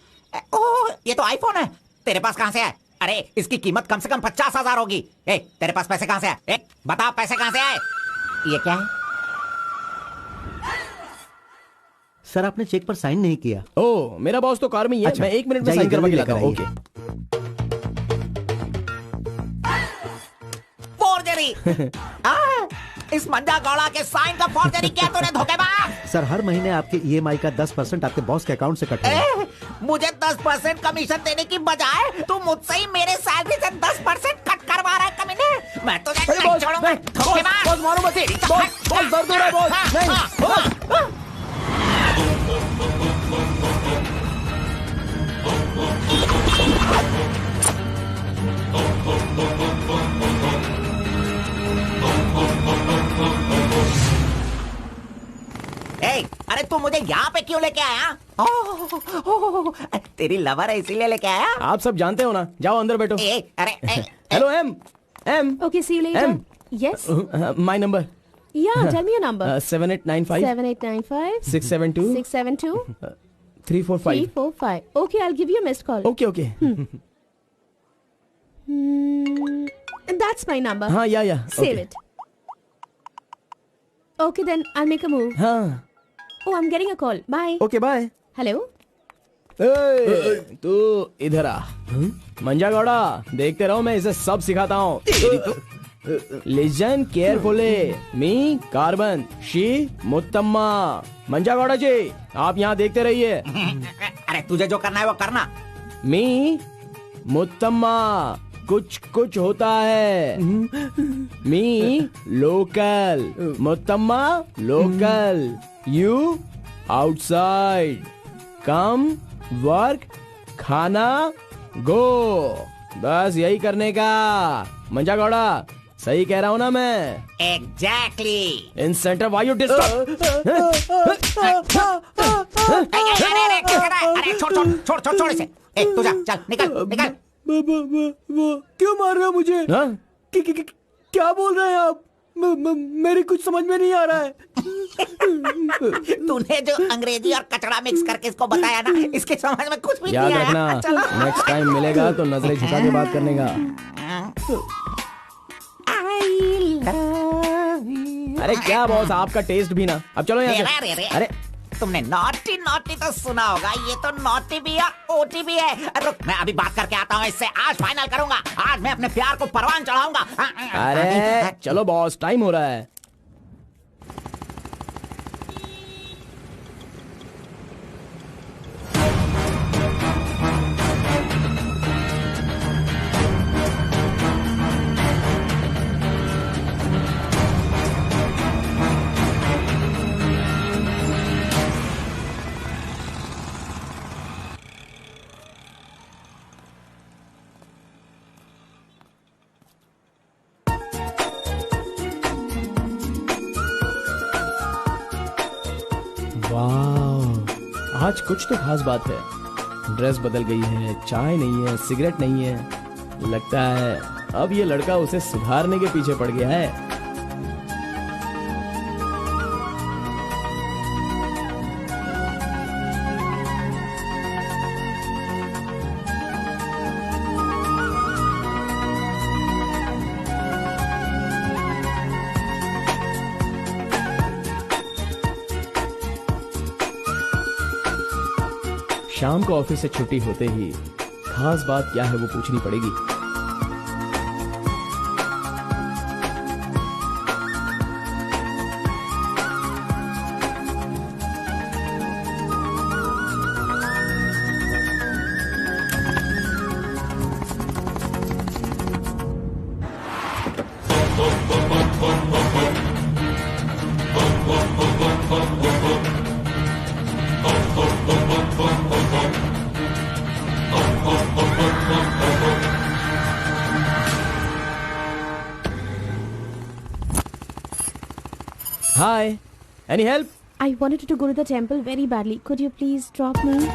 ओह, ये तो आईफोन है। तेरे पास कहाँ से है? अरे इसकी कीमत कम से कम 50,000 होगी। तेरे पास पैसे कहाँ से आए? बता, पैसे कहाँ से आए? ये क्या है? सर, आपने चेक पर साइन नहीं किया। ओह, मेरा बॉस तो कार में ही है। मैं 1 मिनट में साइन करवा के लाता हूँ। ओके। फोर्जरी। इस मंजा गौड़ा के साइन का फोर्जरी किया तूने, धोखेबाज। सर, हर महीने आपके EMI का 10% आपके बॉस के अकाउंट से कटेगा। मुझे 10% कमीशन देने की बजाय तू मुझसे ही मेरे सैलरी से 10% कट करवा रहा है कमीने। मैं तुझे नहीं छोड़ूंगा, धोखेबाज। बॉस मारो मत। बॉस दर्द हो रहा है बॉस। नहीं। तू मुझे यहाँ पे क्यों लेके आया? तेरी लवर है इसीलिए लेके आया? आप सब जानते हो ना, जाओ अंदर बैठो। हेलो एम। Okay, see you later. M. Yes. My number. Yeah, tell me your number. 7895 7895 672 672 345. 345. Okay, I'll give you a missed call. Okay. That's my number. हाँ, yeah. Save okay. it. Okay, then I'll make a move. हाँ. Oh, I'm getting a call. Bye. Okay, bye. Hello. तू इधर आ। मंजा गौड़ा, देखते रहो, मैं इसे सब सिखाता हूँ। Listen carefully. Me carbon, she Muttamma. Manja Gowda ji, आप यहाँ देखते रहिए। अरे तुझे जो करना है वो करना। मी मुत्तम्मा, कुछ कुछ होता है। Me local, Muttamma local, you outside. Come, work, खाना, गो। बस यही करने का। मंजा गौड़ा, सही कह रहा हूँ ना मैं? एग्जैक्टली। इन सेंटर वायु डिस्टर्ब। अरे छोड़ इसे। तू जा, चल निकल। वो क्यों मार रहे हो मुझे? क्या बोल रहे हैं आप? मेरी कुछ समझ में नहीं आ रहा है। तूने जो अंग्रेजी और कचड़ा मिक्स करके इसको बताया ना, इसके समझ में कुछ भी याद नहीं आया। रखना, नेक्स्ट टाइम मिलेगा तो नजरें झुका के बात करने का। अरे क्या बॉस, आपका टेस्ट भी ना। अब चलो यहाँ से। अरे तुमने नॉटी तो सुना होगा, ये तो नॉटी भी है, ओटी भी है। रुक, मैं अभी बात करके आता हूँ इससे। आज फाइनल करूंगा। आज मैं अपने प्यार को परवान चढ़ाऊंगा। अरे चलो बॉस, टाइम हो रहा है। वाह, आज कुछ तो खास बात है। ड्रेस बदल गई है, चाय नहीं है, सिगरेट नहीं है। लगता है अब ये लड़का उसे सुधारने के पीछे पड़ गया है। शाम को ऑफिस से छुट्टी होते ही खास बात क्या है वो पूछनी पड़ेगी। Hi, any help? I wanted to go to the temple very badly. Could you please drop me?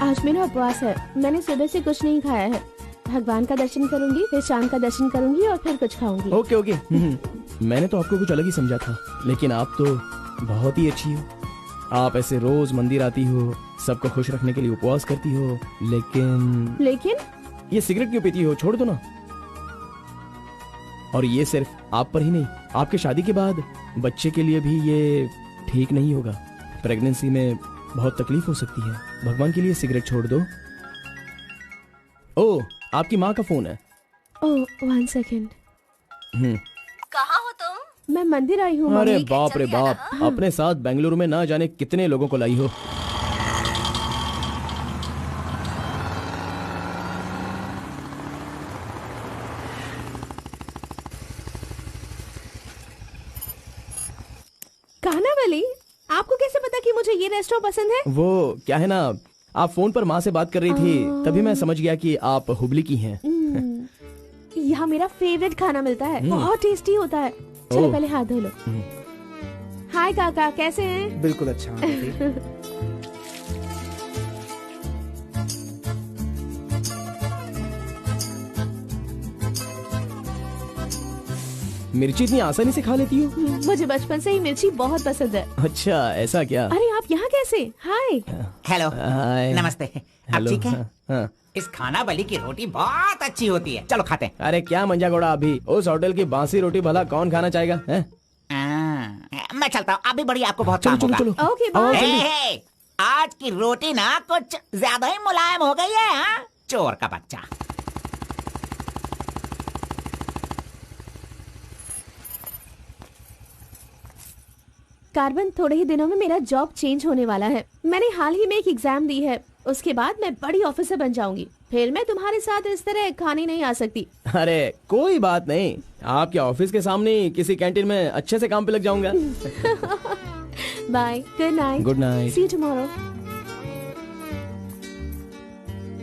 आज मेरा उपवास है। मैंने सुबह से कुछ नहीं खाया है। भगवान का दर्शन करूंगी, फिर शाम का दर्शन करूंगी और फिर कुछ खाऊंगी। ओके। मैंने तो आपको कुछ अलग ही समझा था, लेकिन आप तो बहुत ही अच्छी हो। आप ऐसे रोज मंदिर आती हो, सबको खुश रखने के लिए उपवास करती हो, लेकिन ये सिगरेट क्यों पीती हो? छोड़ दो ना। और ये सिर्फ आप पर ही नहीं, आपके शादी के बाद बच्चे के लिए भी ये ठीक नहीं होगा। प्रेगनेंसी में बहुत तकलीफ हो सकती है। भगवान के लिए सिगरेट छोड़ दो। ओह, आपकी माँ का फोन है। ओह, 1 सेकेंड। कहाँ हो तुम? मैं मंदिर आई हूँ। अरे मम्मी। बाप रे बाप, अपने साथ बेंगलुरु में ना जाने कितने लोगों को लाई हो। कानावली, आपको कैसे पता कि मुझे ये रेस्टोरेंट पसंद है? वो क्या है ना, आप फोन पर माँ से बात कर रही थी, तभी मैं समझ गया कि आप हुबली की हैं। यहाँ मेरा फेवरेट खाना मिलता है, बहुत टेस्टी होता है। चलो ओह। पहले हाथ धो लो। हाय काका, कैसे हैं? बिल्कुल अच्छा हूँ बेटी। मिर्ची इतनी आसानी से खा लेती हो? मुझे बचपन से ही मिर्ची बहुत पसंद है। अच्छा ऐसा क्या? अरे आप यहाँ कैसे? हाय। हेलो, हाय। नमस्ते। आप हेलो। ठीक है? हाँ। इस खानावली की रोटी बहुत अच्छी होती है, चलो खाते हैं। अरे क्या मंजा घोड़ा, अभी उस होटल की बासी रोटी भला कौन खाना चाहेगा? हैं? मैं चलता हूँ, अभी बढ़िया, आपको बहुत चलो काम चलो होगा। चलो। ओके आओ बाय। जल्दी। हे, आज की रोटी ना कुछ ज्यादा ही मुलायम हो गई है। हाँ? चोर का बच्चा। कार्बन, थोड़े ही दिनों में मेरा जॉब चेंज होने वाला है। मैंने हाल ही में एक एग्जाम दी है, उसके बाद मैं बड़ी ऑफिसर बन जाऊंगी। फिर मैं तुम्हारे साथ इस तरह खाने नहीं आ सकती। अरे कोई बात नहीं, आपके ऑफिस के सामने ही किसी कैंटीन में अच्छे से काम पे लग जाऊंगा। Bye, good night. Good night. See you tomorrow.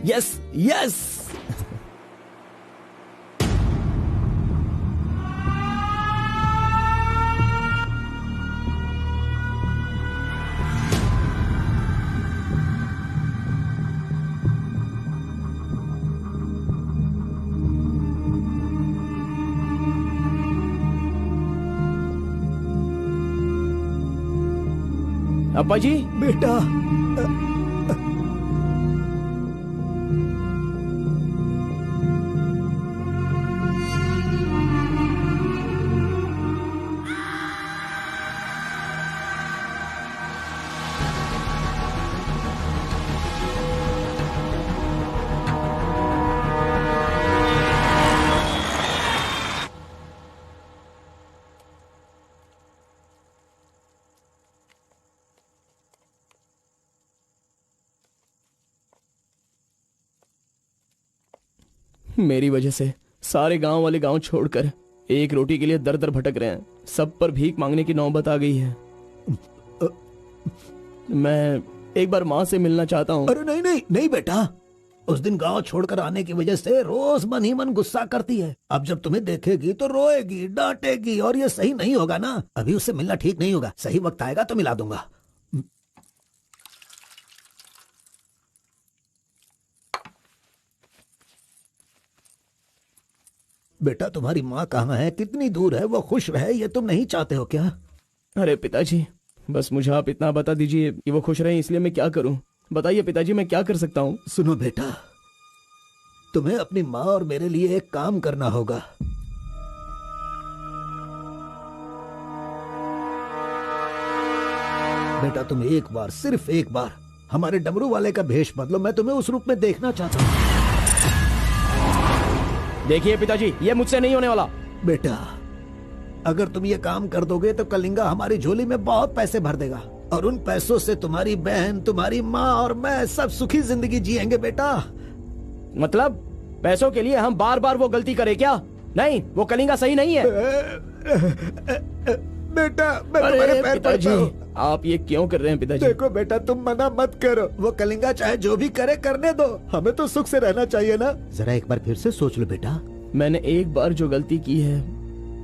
Yes yes. अब्बा जी। बेटा, मेरी वजह से सारे गांव वाले गांव छोड़कर एक रोटी के लिए दर दर भटक रहे हैं। सब पर भीख मांगने की नौबत आ गई है। मैं एक बार माँ से मिलना चाहता हूँ। अरे नहीं नहीं नहीं बेटा, उस दिन गांव छोड़कर आने की वजह से रोज मन ही मन गुस्सा करती है। अब जब तुम्हें देखेगी तो रोएगी, डांटेगी, और ये सही नहीं होगा ना। अभी उससे मिलना ठीक नहीं होगा। सही वक्त आएगा तो मिला दूंगा। बेटा, तुम्हारी माँ कहाँ है? कितनी दूर है? वो खुश रहे, ये तुम नहीं चाहते हो क्या? अरे पिताजी, बस मुझे आप इतना बता दीजिए कि वो खुश रहे, इसलिए मैं क्या करूं? बताइए पिताजी, मैं क्या कर सकता हूं? सुनो बेटा, तुम्हें अपनी माँ और मेरे लिए एक काम करना होगा। बेटा, तुम एक बार, सिर्फ एक बार हमारे डमरू वाले का भेष बदलो। मैं तुम्हें उस रूप में देखना चाहता हूँ। देखिए पिताजी, ये मुझसे नहीं होने वाला। बेटा, अगर तुम ये काम कर दोगे तो कलिंगा हमारी झोली में बहुत पैसे भर देगा, और उन पैसों से तुम्हारी बहन, तुम्हारी माँ और मैं सब सुखी जिंदगी जिएंगे। बेटा, मतलब पैसों के लिए हम बार बार वो गलती करें क्या? नहीं, वो कलिंगा सही नहीं है। बेटा, मैं तुम्हारे पैर पड़ता हूँ। आप ये क्यों कर रहे हैं पिताजी? देखो बेटा, तुम मना मत करो। वो कलिंगा चाहे जो भी करे, करने दो। हमें तो सुख से रहना चाहिए ना। जरा एक बार फिर से सोच लो बेटा। मैंने एक बार जो गलती की है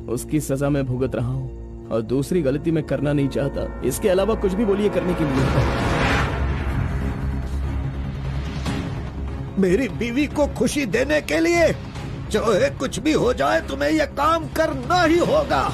उसकी सजा मैं भुगत रहा हूँ, और दूसरी गलती मैं करना नहीं चाहता। इसके अलावा कुछ भी बोलिए करने के लिए। मेरी बीवी को खुशी देने के लिए चाहे कुछ भी हो जाए, तुम्हें यह काम करना ही होगा।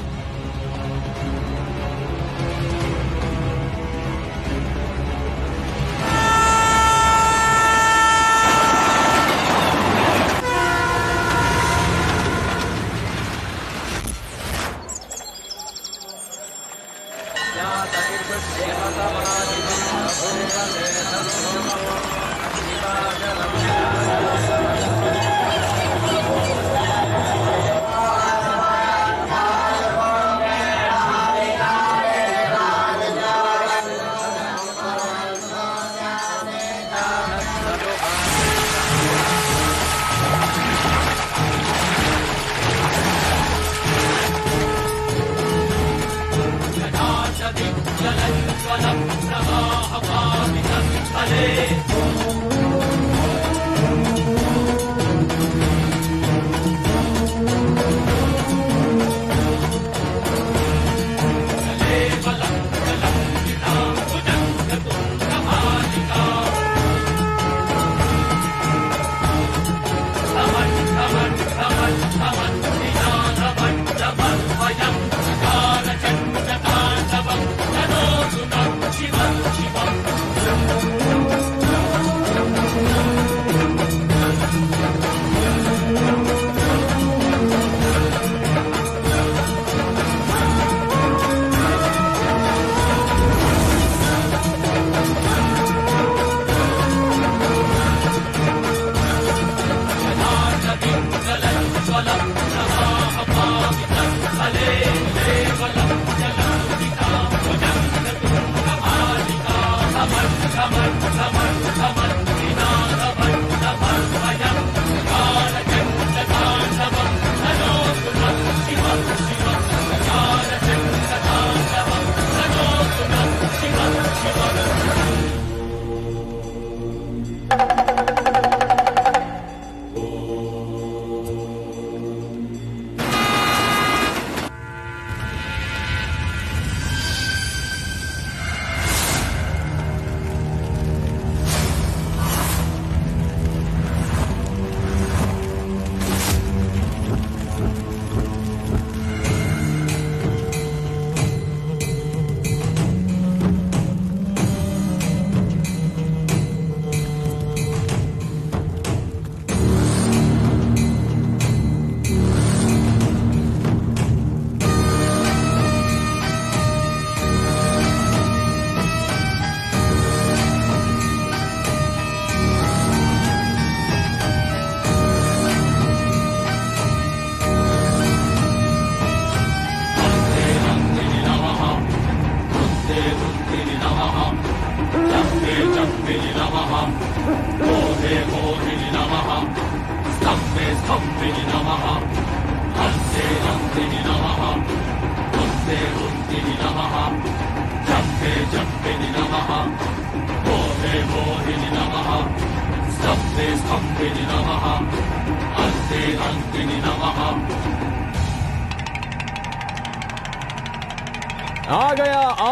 आ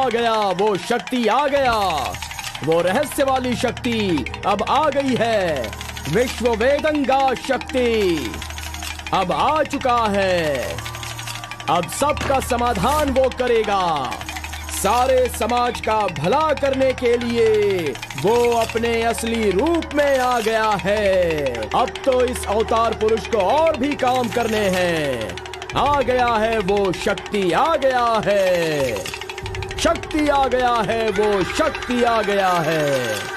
गया वो शक्ति आ गया, वो रहस्य वाली शक्ति अब आ गई है। विश्व वेदंगा शक्ति अब आ चुका है। अब सबका समाधान वो करेगा। सारे समाज का भला करने के लिए वो अपने असली रूप में आ गया है। अब तो इस अवतार पुरुष को और भी काम करने हैं। आ गया है वो शक्ति, आ गया है शक्ति, आ गया है वो शक्ति, आ गया है।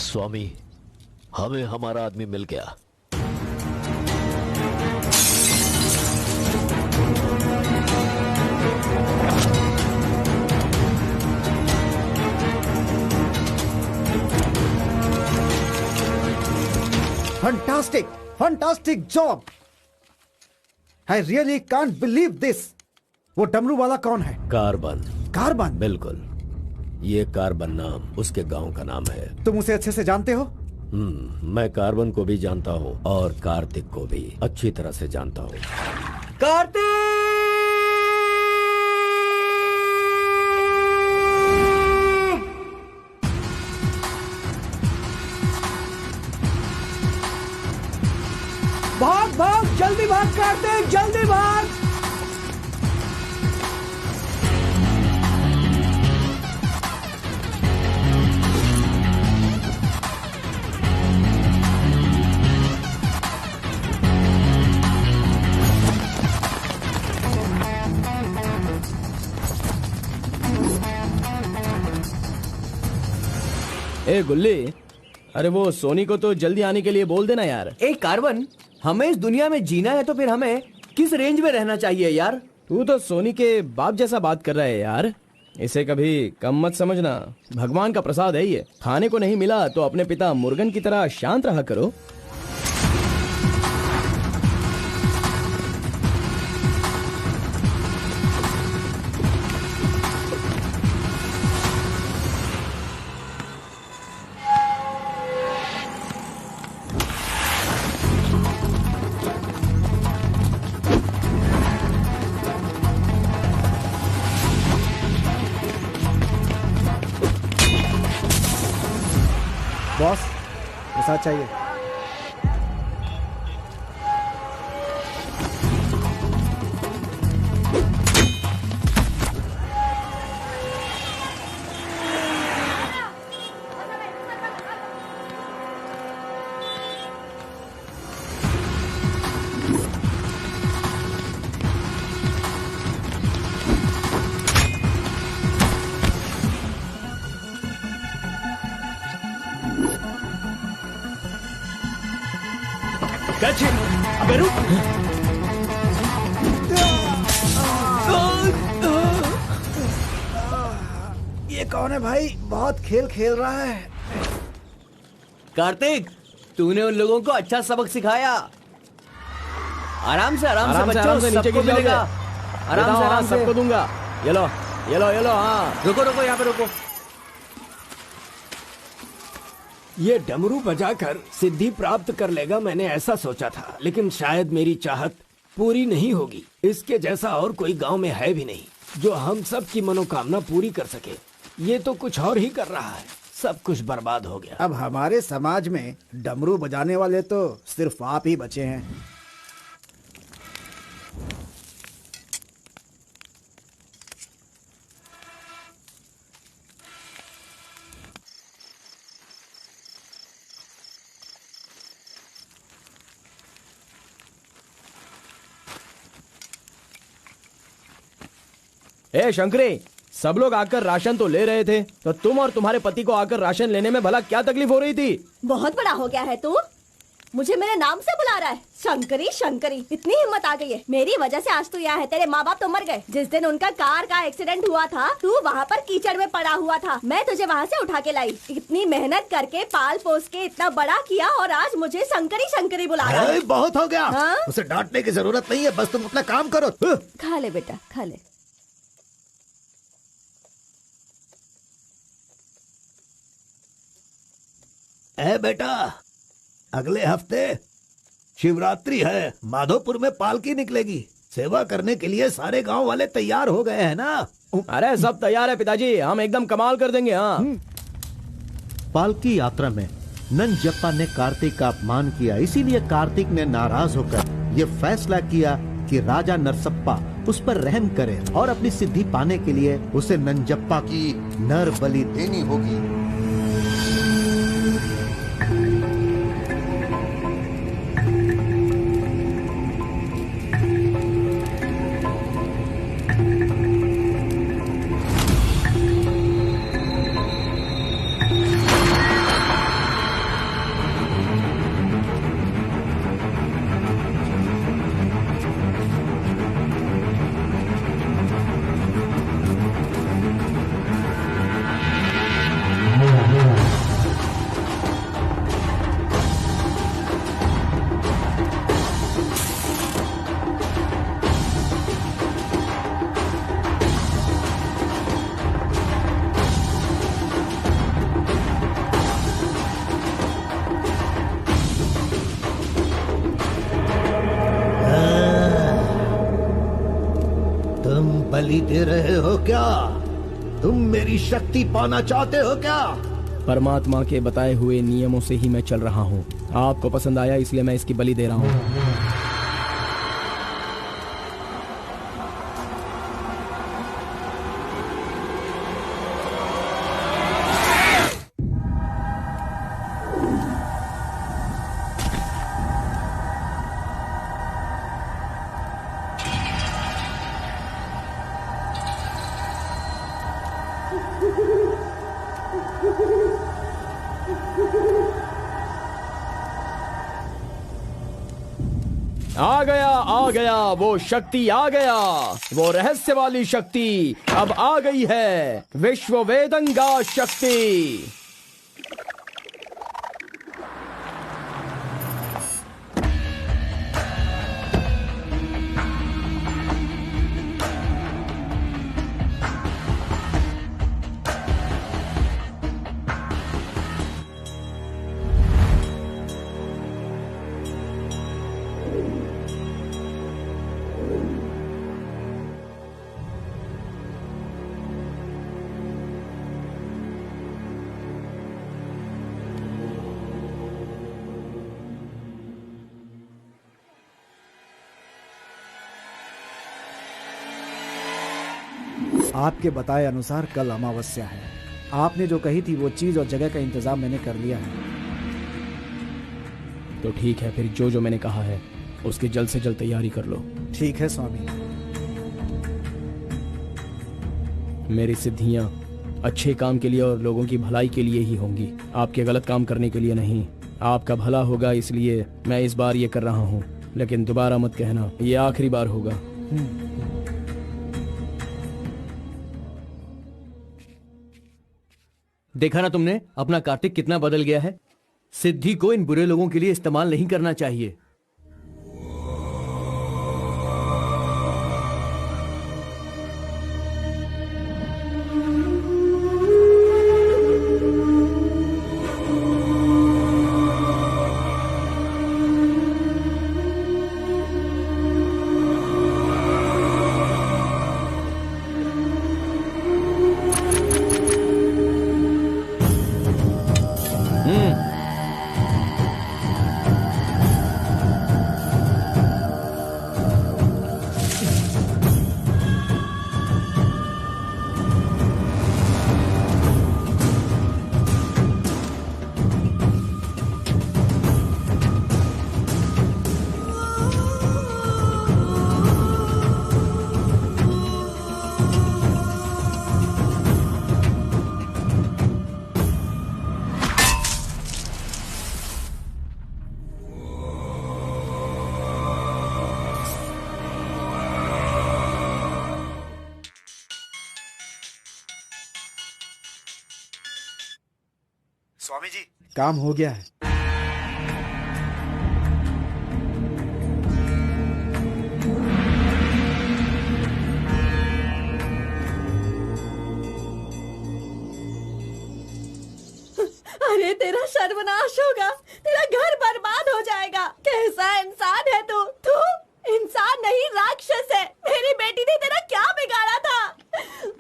स्वामी, हमें हमारा आदमी मिल गया। Fantastic, fantastic job. I really can't believe this. वो डमरू वाला कौन है? कार्बन। कार्बन? बिल्कुल, ये कार्बन नाम उसके गांव का नाम है। तुम उसे अच्छे से जानते हो? मैं कार्बन को भी जानता हूँ और कार्तिक को भी अच्छी तरह से जानता हूँ। कार्तिक! भाग भाग, जल्दी भाग कार्तिक, जल्दी भाग। ए गुल्ली, अरे वो सोनी को तो जल्दी आने के लिए बोल देना यार। ए कार्बन, हमें इस दुनिया में जीना है तो फिर हमें किस रेंज में रहना चाहिए यार? तू तो सोनी के बाप जैसा बात कर रहा है यार। इसे कभी कम मत समझना, भगवान का प्रसाद है ये। खाने को नहीं मिला तो अपने पिता मुर्गन की तरह शांत रहा करो। बॉस, प्रसाद चाहिए। अबे रुक। ये कौन है भाई? बहुत खेल खेल रहा है। कार्तिक, तूने उन लोगों को अच्छा सबक सिखाया। आराम से बच्चों, सबको मिलेगा। आराम से सबको दूंगा। ये लो। हाँ, रुको यहाँ पे रुको। ये डमरू बजाकर सिद्धि प्राप्त कर लेगा, मैंने ऐसा सोचा था, लेकिन शायद मेरी चाहत पूरी नहीं होगी। इसके जैसा और कोई गांव में है भी नहीं जो हम सब की मनोकामना पूरी कर सके। ये तो कुछ और ही कर रहा है, सब कुछ बर्बाद हो गया। अब हमारे समाज में डमरू बजाने वाले तो सिर्फ आप ही बचे हैं। ए शंकरी, सब लोग आकर राशन तो ले रहे थे, तो तुम और तुम्हारे पति को आकर राशन लेने में भला क्या तकलीफ हो रही थी? बहुत बड़ा हो गया है तू, मुझे मेरे नाम से बुला रहा है। शंकरी शंकरी, इतनी हिम्मत आ गई है। मेरी वजह से आज तू यहाँ है। तेरे माँ बाप तो मर गए। जिस दिन उनका कार का एक्सीडेंट हुआ था, तू वहाँ पर कीचड़ में पड़ा हुआ था। मैं तुझे वहाँ से उठा के लाई। इतनी मेहनत करके पाल पोस के इतना बड़ा किया, और आज मुझे शंकरी शंकरी बुला रहा है। बहुत हो गया। हाँ? उसे डांटने की जरूरत नहीं है, बस तुम अपना काम करो। खा ले बेटा, खा ले। बेटा, अगले हफ्ते शिवरात्रि है, माधोपुर में पालकी निकलेगी। सेवा करने के लिए सारे गांव वाले तैयार हो गए हैं ना? अरे सब तैयार है पिताजी, हम एकदम कमाल कर देंगे। हाँ। पालकी यात्रा में नंजप्पा ने कार्तिक का अपमान किया, इसीलिए कार्तिक ने नाराज होकर ये फैसला किया कि राजा नरसप्पा उस पर रहम करे और अपनी सिद्धि पाने के लिए उसे नंजप्पा की नर बलि देनी होगी। बलि दे रहे हो क्या? तुम मेरी शक्ति पाना चाहते हो क्या? परमात्मा के बताए हुए नियमों से ही मैं चल रहा हूँ। आपको पसंद आया इसलिए मैं इसकी बलि दे रहा हूँ। आ गया वो शक्ति, आ गया वो रहस्य वाली शक्ति। अब आ गई है विश्व वेदंगा शक्ति। आपके बताए अनुसार कल अमावस्या है। आपने जो कही थी वो चीज और जगह का इंतजाम मैंने कर लिया है। तो ठीक है, फिर जो मैंने कहा है उसकी जल्द से जल्द तैयारी कर लो। ठीक है स्वामी। मेरी सिद्धियां अच्छे काम के लिए और लोगों की भलाई के लिए ही होंगी, आपके गलत काम करने के लिए नहीं। आपका भला होगा इसलिए मैं इस बार ये कर रहा हूँ, लेकिन दोबारा मत कहना, ये आखिरी बार होगा। देखा ना तुमने, अपना कार्तिक कितना बदल गया है। सिद्धि को इन बुरे लोगों के लिए इस्तेमाल नहीं करना चाहिए। स्वामी जी, काम हो गया है। अरे तेरा सर्वनाश होगा, तेरा घर बर्बाद हो जाएगा। कैसा इंसान है तू? तू इंसान नहीं, राक्षस है। मेरी बेटी ने तेरा क्या बिगाड़ा था?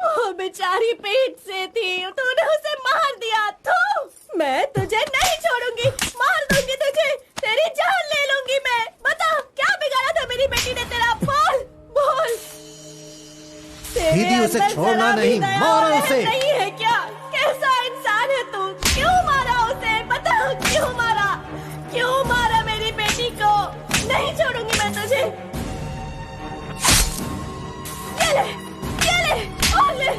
वो बेचारी पेट से थी, तूने उसे मार दिया। तू, मैं तुझे नहीं छोड़ूंगी, मार दूंगी तुझे, तेरी जान ले लूंगी मैं। बता क्या बिगाड़ा था मेरी बेटी ने तेरा? बोल बोल। दीदी उसे छोड़ना नहीं, मारो उसे। नहीं है क्या? कैसा इंसान है तू? क्यों मारा उसे? बता क्यों मारा? क्यों मारा मेरी बेटी को? नहीं छोड़ूंगी मैं तुझे। ये ले और ले।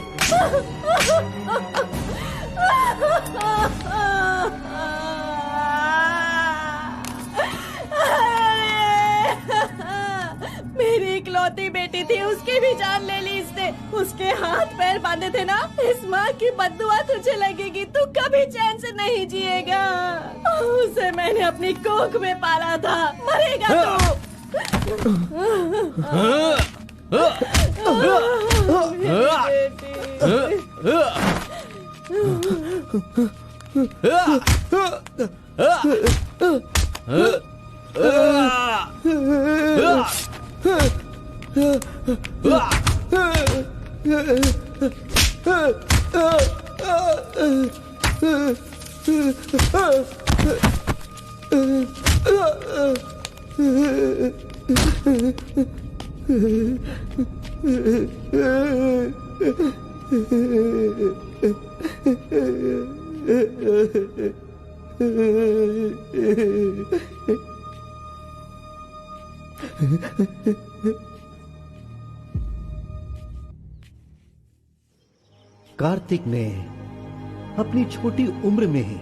मेरी इकलौती बेटी थी, उसकी भी जान ले ली इसने। उसके हाथ पैर बांधे थे ना, इस माँ की बद्दुआ तुझे लगेगी, तू कभी चैन से नहीं जिएगा। उसे मैंने अपनी कोख में पाला था, मरेगा तू। कार्तिक ने अपनी छोटी उम्र में ही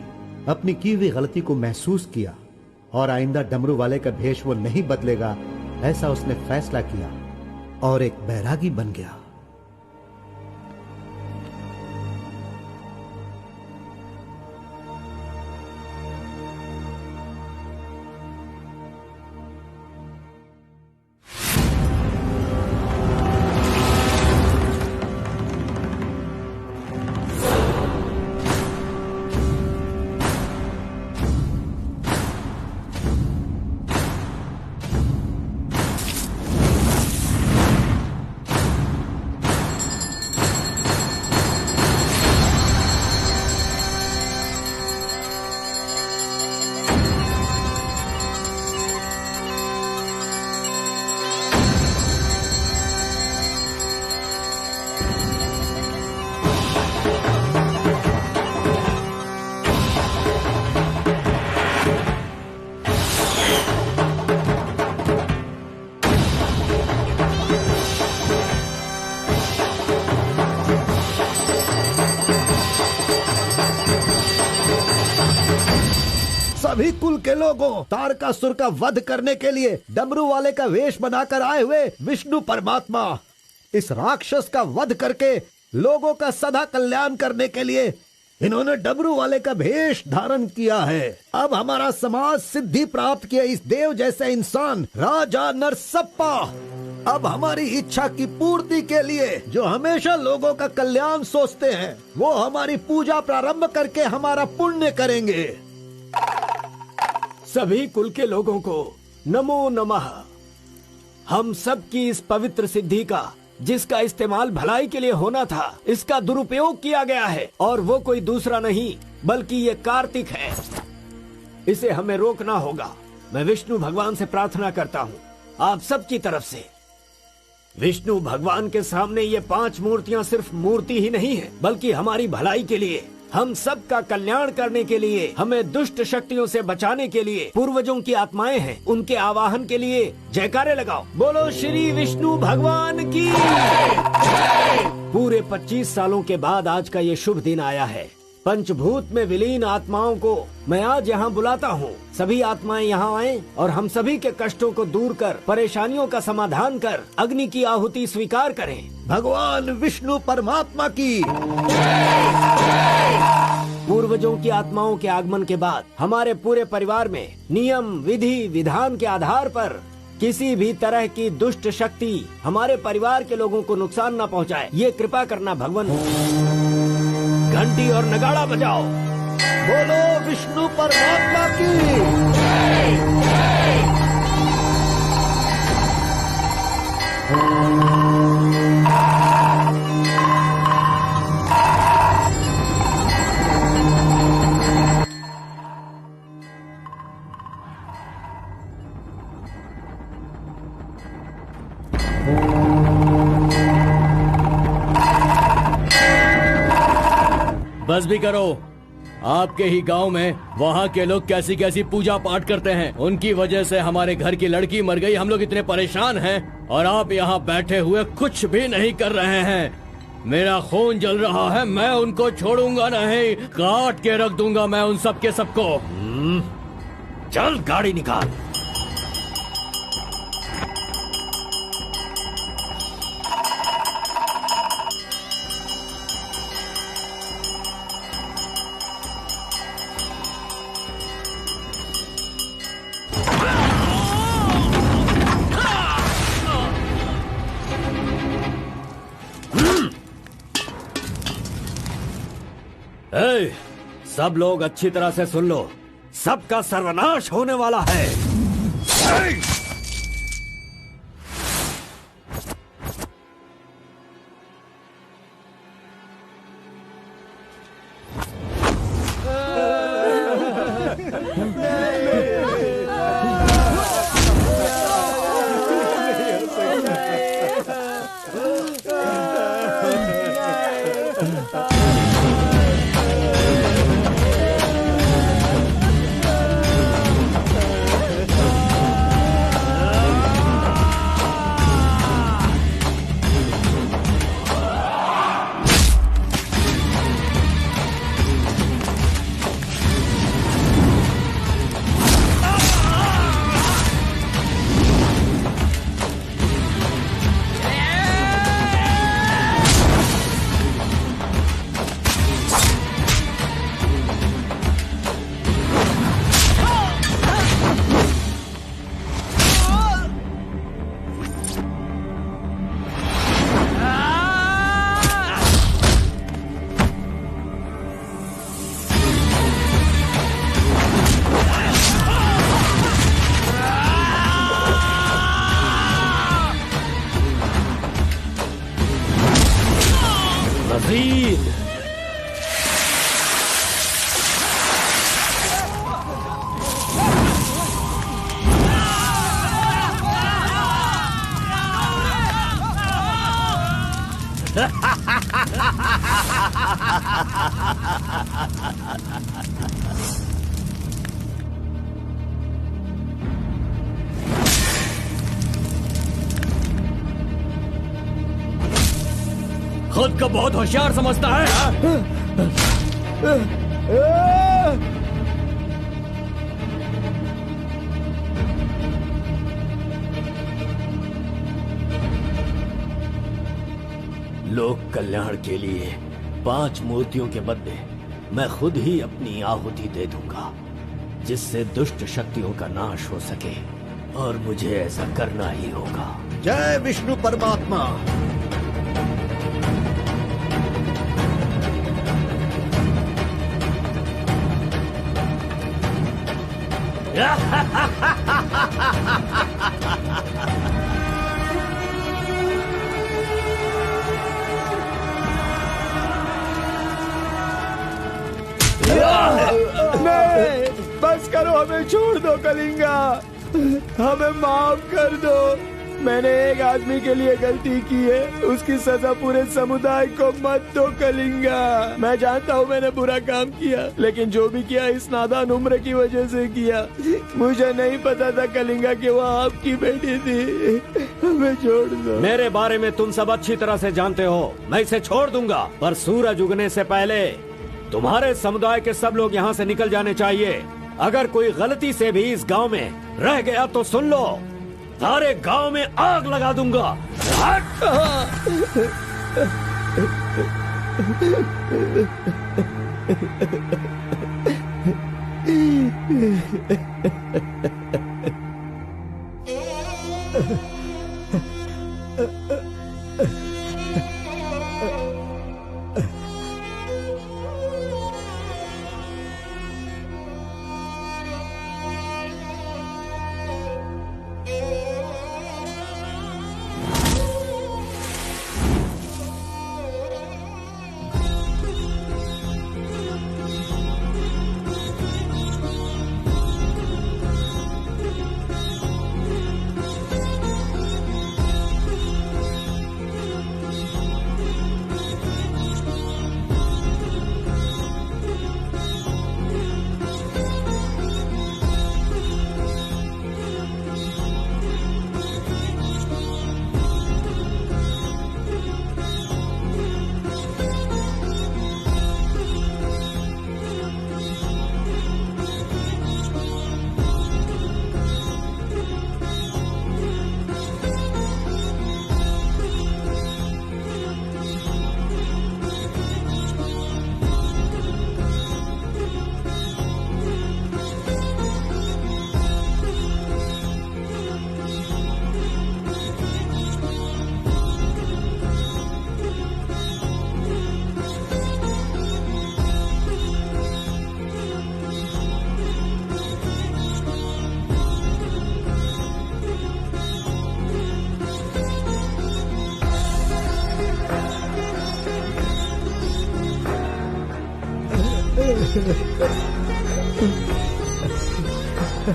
अपनी की हुई गलती को महसूस किया और आइंदा डमरू वाले का भेष वो नहीं बदलेगा, ऐसा उसने फैसला किया और एक बैरागी बन गया। सभी कुल के लोगों, तारकासुर का वध करने के लिए डमरू वाले का वेश बनाकर आए हुए विष्णु परमात्मा इस राक्षस का वध करके लोगों का सदा कल्याण करने के लिए इन्होंने डमरू वाले का भेष धारण किया है। अब हमारा समाज सिद्धि प्राप्त किया इस देव जैसे इंसान राजा नरसप्पा अब हमारी इच्छा की पूर्ति के लिए, जो हमेशा लोगों का कल्याण सोचते हैं, वो हमारी पूजा प्रारंभ करके हमारा पुण्य करेंगे। सभी कुल के लोगों को नमो नमः। हम सब की इस पवित्र सिद्धि का, जिसका इस्तेमाल भलाई के लिए होना था, इसका दुरुपयोग किया गया है और वो कोई दूसरा नहीं बल्कि ये कार्तिक है। इसे हमें रोकना होगा। मैं विष्णु भगवान से प्रार्थना करता हूँ आप सब की तरफ से। विष्णु भगवान के सामने ये 5 मूर्तियाँ सिर्फ मूर्ति ही नहीं है, बल्कि हमारी भलाई के लिए, हम सब का कल्याण करने के लिए, हमें दुष्ट शक्तियों से बचाने के लिए, पूर्वजों की आत्माएं हैं, उनके आवाहन के लिए जयकारे लगाओ। बोलो श्री विष्णु भगवान की। पूरे 25 सालों के बाद आज का ये शुभ दिन आया है। पंचभूत में विलीन आत्माओं को मैं आज यहाँ बुलाता हूँ। सभी आत्माएं यहाँ आएं और हम सभी के कष्टों को दूर कर, परेशानियों का समाधान कर, अग्नि की आहुति स्वीकार करें। भगवान विष्णु परमात्मा की। पूर्व पूर्वजों की आत्माओं के आगमन के बाद हमारे पूरे परिवार में नियम विधि विधान के आधार पर किसी भी तरह की दुष्ट शक्ति हमारे परिवार के लोगों को नुकसान न पहुंचाए, ये कृपा करना भगवान। घंटी और नगाड़ा बजाओ। बोलो विष्णु परमात्मा की। बस भी करो। आपके ही गांव में वहाँ के लोग कैसी कैसी पूजा पाठ करते हैं। उनकी वजह से हमारे घर की लड़की मर गई। हम लोग इतने परेशान हैं और आप यहाँ बैठे हुए कुछ भी नहीं कर रहे हैं। मेरा खून जल रहा है, मैं उनको छोड़ूंगा नहीं, काट के रख दूंगा मैं उन सब के सबको। चल गाड़ी निकाल। सब लोग अच्छी तरह से सुन लो, सबका सर्वनाश होने वाला है। खुद को बहुत होशियार समझता है। लोक कल्याण के लिए 5 मूर्तियों के बदले मैं खुद ही अपनी आहुति दे दूंगा, जिससे दुष्ट शक्तियों का नाश हो सके, और मुझे ऐसा करना ही होगा। जय विष्णु परमात्मा। नहीं, बस करो, हमें छोड़ दो कलिंगा, हमें माफ कर दो। मैंने एक आदमी के लिए गलती की है, उसकी सजा पूरे समुदाय को मत दो कलिंगा। मैं जानता हूँ मैंने बुरा काम किया, लेकिन जो भी किया इस नादान उम्र की वजह से किया। मुझे नहीं पता था कलिंगा कि वो आपकी बेटी थी। हमें छोड़ दो। मेरे बारे में तुम सब अच्छी तरह से जानते हो, मैं इसे छोड़ दूंगा, पर सूरज उगने से पहले तुम्हारे समुदाय के सब लोग यहाँ से निकल जाने चाहिए। अगर कोई गलती से भी इस गांव में रह गया तो सुन लो, सारे गांव में आग लगा दूंगा।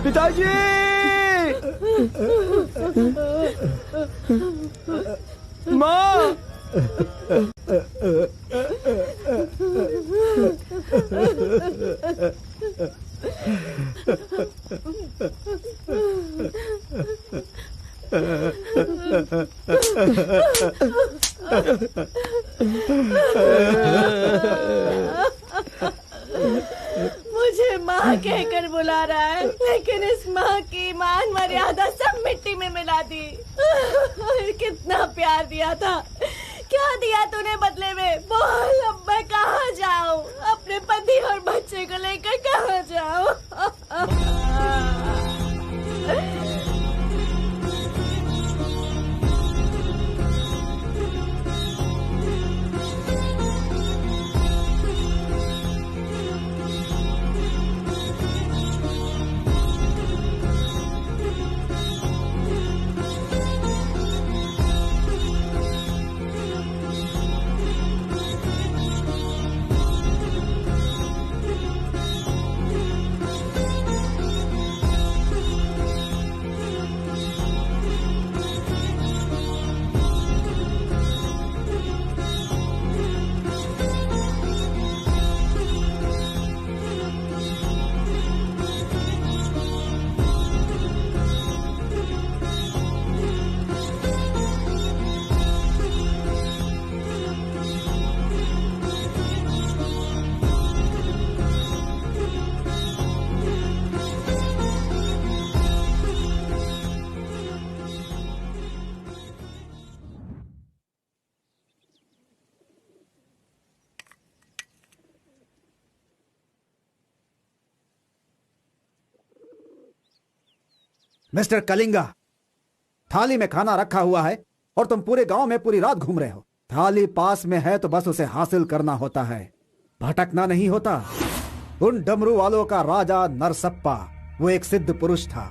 पिताजी! माँ! मुझे माँ कहकर बुला रहा है, लेकिन इस माँ की मान मर्यादा सब मिट्टी में मिला दी। कितना प्यार दिया था, क्या दिया तूने बदले में? बोल, अब मैं कहाँ जाऊँ? अपने पति और बच्चे को लेकर कहाँ जाऊँ? मिस्टर कलिंगा, थाली में खाना रखा हुआ है और तुम पूरे गांव में पूरी रात घूम रहे हो। थाली पास में है तो बस उसे हासिल करना होता है, भटकना नहीं होता। उन डमरू वालों का राजा नरसप्पा वो एक सिद्ध पुरुष था,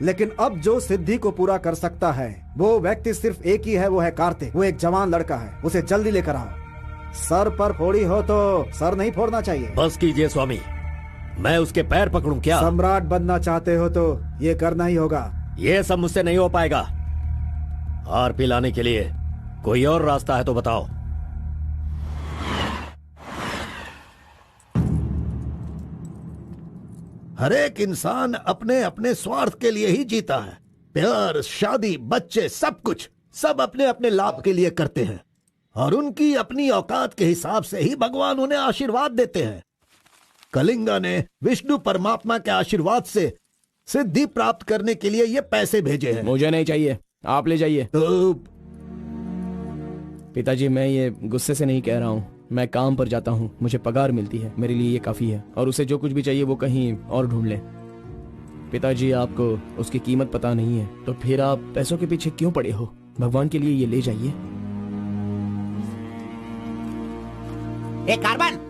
लेकिन अब जो सिद्धि को पूरा कर सकता है वो व्यक्ति सिर्फ एक ही है, वो है कार्तिक। वो एक जवान लड़का है, उसे जल्दी लेकर आओ। सर पर फोड़ी हो तो सर नहीं फोड़ना चाहिए। बस कीजिए स्वामी, मैं उसके पैर पकड़ूं क्या? सम्राट बनना चाहते हो तो ये करना ही होगा। ये सब मुझसे नहीं हो पाएगा। हार पिलाने के लिए कोई और रास्ता है तो बताओ। हर एक इंसान अपने अपने स्वार्थ के लिए ही जीता है। प्यार, शादी, बच्चे, सब कुछ सब अपने अपने लाभ के लिए करते हैं और उनकी अपनी औकात के हिसाब से ही भगवान उन्हें आशीर्वाद देते हैं। कलिंगा ने विष्णु परमात्मा के आशीर्वाद से सिद्धि प्राप्त करने के लिए ये पैसे भेजे हैं। मुझे नहीं चाहिए, आप ले जाइए। तो पिताजी, मैं ये गुस्से से नहीं कह रहा हूँ, मैं काम पर जाता हूँ, मुझे पगार मिलती है, मेरे लिए ये काफी है। और उसे जो कुछ भी चाहिए वो कहीं और ढूंढ ले। पिताजी, आपको उसकी कीमत पता नहीं है, तो फिर आप पैसों के पीछे क्यों पड़े हो? भगवान के लिए ये ले जाइए। ए कार्बन,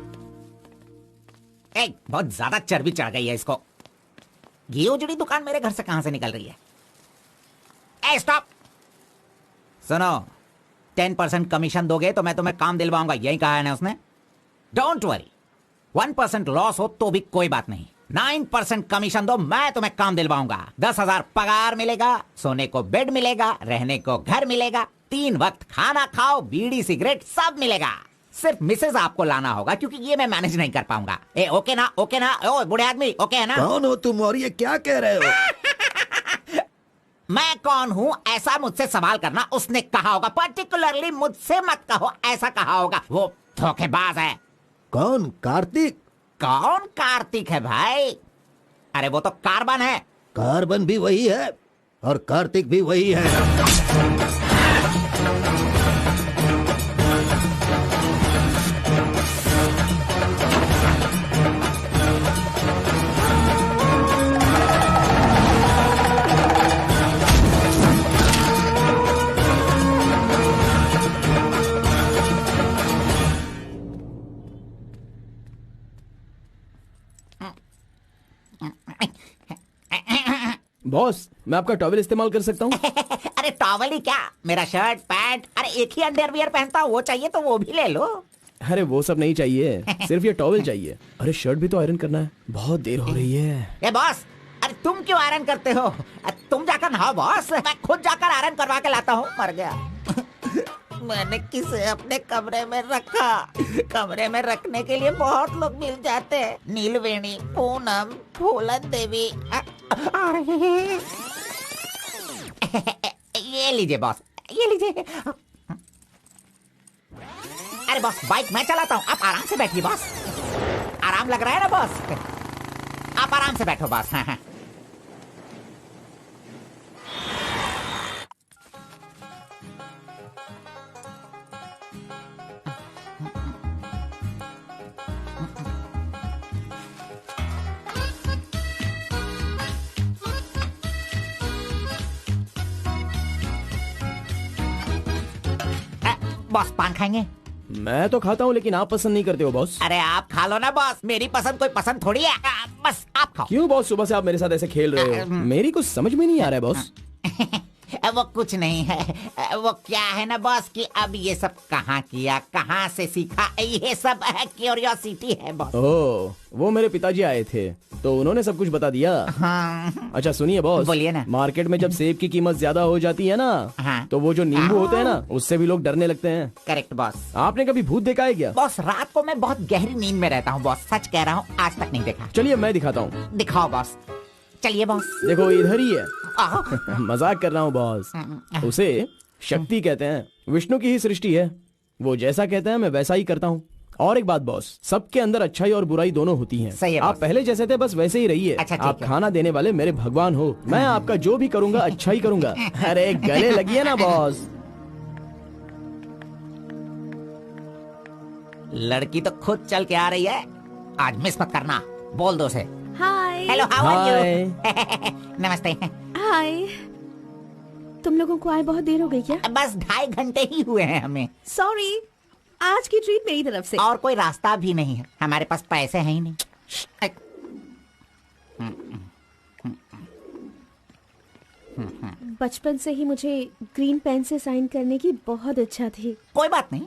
बहुत ज्यादा चर्बी चढ़ गई है इसको। ये उजड़ी दुकान मेरे घर से कहां से निकल रही है? ए स्टॉप, सुनो, 10% कमीशन दोगे तो मैं तुम्हें काम दिलवाऊंगा, यही कहा है ना उसने। डोंट वरी, 1% लॉस हो तो भी कोई बात नहीं, 9% कमीशन दो, मैं तुम्हें काम दिलवाऊंगा। 10,000 पगार मिलेगा, सोने को बेड मिलेगा, रहने को घर मिलेगा, 3 वक्त खाना खाओ, बीड़ी सिगरेट सब मिलेगा। सिर्फ मिसेज आपको लाना होगा, क्योंकि ये मैं मैनेज नहीं कर पाऊंगा। ए ओके ना, ओके ना? ओ बूढ़े आदमी, ओके है ना? कौन हो तुम और ये क्या कह रहे हो? मैं कौन हूँ ऐसा मुझसे सवाल करना उसने कहा होगा। पर्टिकुलरली मुझसे मत कहो, ऐसा कहा होगा। वो धोखेबाज है। कौन? कार्तिक? कौन कार्तिक है भाई? अरे वो तो कार्बन है। कार्बन भी वही है और कार्तिक भी वही है। बॉस, मैं आपका टॉवल इस्तेमाल कर सकता हूँ? अरे टॉवल ही क्या, मेरा शर्ट पैंट, अरे एक ही अंडरवियर पहनता हूँ, वो चाहिए तो वो भी ले लो। अरे वो सब नहीं चाहिए, सिर्फ ये टॉवल चाहिए। अरे शर्ट भी तो आयरन करना है, बहुत देर हो रही है। ए बॉस, अरे तुम क्यों आयरन करते हो? तुम जाकर नहाओ बॉस, मैं खुद जाकर आयरन करवा के लाता हूँ। मर गया। मैंने किसे अपने कमरे में रखा? कमरे में रखने के लिए बहुत लोग मिल जाते हैं। नीलवेणी, पूनम, फूलन देवी। ये लीजिए बॉस, ये लीजिए। अरे बॉस, बाइक मैं चलाता हूँ, आप आराम से बैठिए बॉस। आराम लग रहा है ना बॉस? आप आराम से बैठो बॉस। हाँ हाँ। बॉस पान खाएंगे? मैं तो खाता हूँ, लेकिन आप पसंद नहीं करते हो बॉस। अरे आप खा लो ना बॉस, मेरी पसंद कोई पसंद थोड़ी है। बस आप खाओ। क्यों बॉस, सुबह से आप मेरे साथ ऐसे खेल रहे हो? मेरी कुछ समझ में नहीं आ रहा है बॉस। वो कुछ नहीं है, वो क्या है ना बॉस कि अब ये सब कहाँ किया, कहाँ से सीखा, ये सब क्यूरियोसिटी है बॉस। ओह, वो मेरे पिताजी आए थे तो उन्होंने सब कुछ बता दिया। हाँ। अच्छा सुनिए बॉस, बोलिए ना। मार्केट में जब सेब की कीमत ज्यादा हो जाती है ना, हाँ। तो वो जो नींबू होते हैं ना, उससे भी लोग डरने लगते हैं। Correct boss. आपने कभी भूत देखा है क्या? बॉस रात को मैं बहुत गहरी नींद में रहता हूँ बॉस, सच कह रहा हूँ, आज तक नहीं देखा। चलिए मैं दिखाता हूँ। दिखाओ बॉस। चलिए बॉस। देखो इधर ही है। मजाक कर रहा हूँ बॉस। उसे शक्ति कहते हैं, विष्णु की ही सृष्टि है। वो जैसा कहते हैं मैं वैसा ही करता हूँ। और एक बात बॉस, सबके अंदर अच्छाई और बुराई दोनों होती हैं। सही है आप बॉस। पहले जैसे थे बस वैसे ही रहिए। अच्छा, ठीक आप है। खाना देने वाले मेरे भगवान हो, मैं आपका जो भी करूँगा अच्छा ही करूँगा। अरे गले लगिए ना बॉस। लड़की तो खुद चल के आ रही है, आज मिस मत करना। बोल दो से। Hi. Hello, how are hi. You? नमस्ते। हाय। तुम लोगों को आए बहुत देर हो गई क्या? बस 2.5 घंटे ही हुए हैं हमें। सॉरी, आज की ट्रीट मेरी तरफ से। और कोई रास्ता भी नहीं है, हमारे पास पैसे हैं ही नहीं। बचपन से ही मुझे ग्रीन पेन से साइन करने की बहुत इच्छा थी। कोई बात नहीं,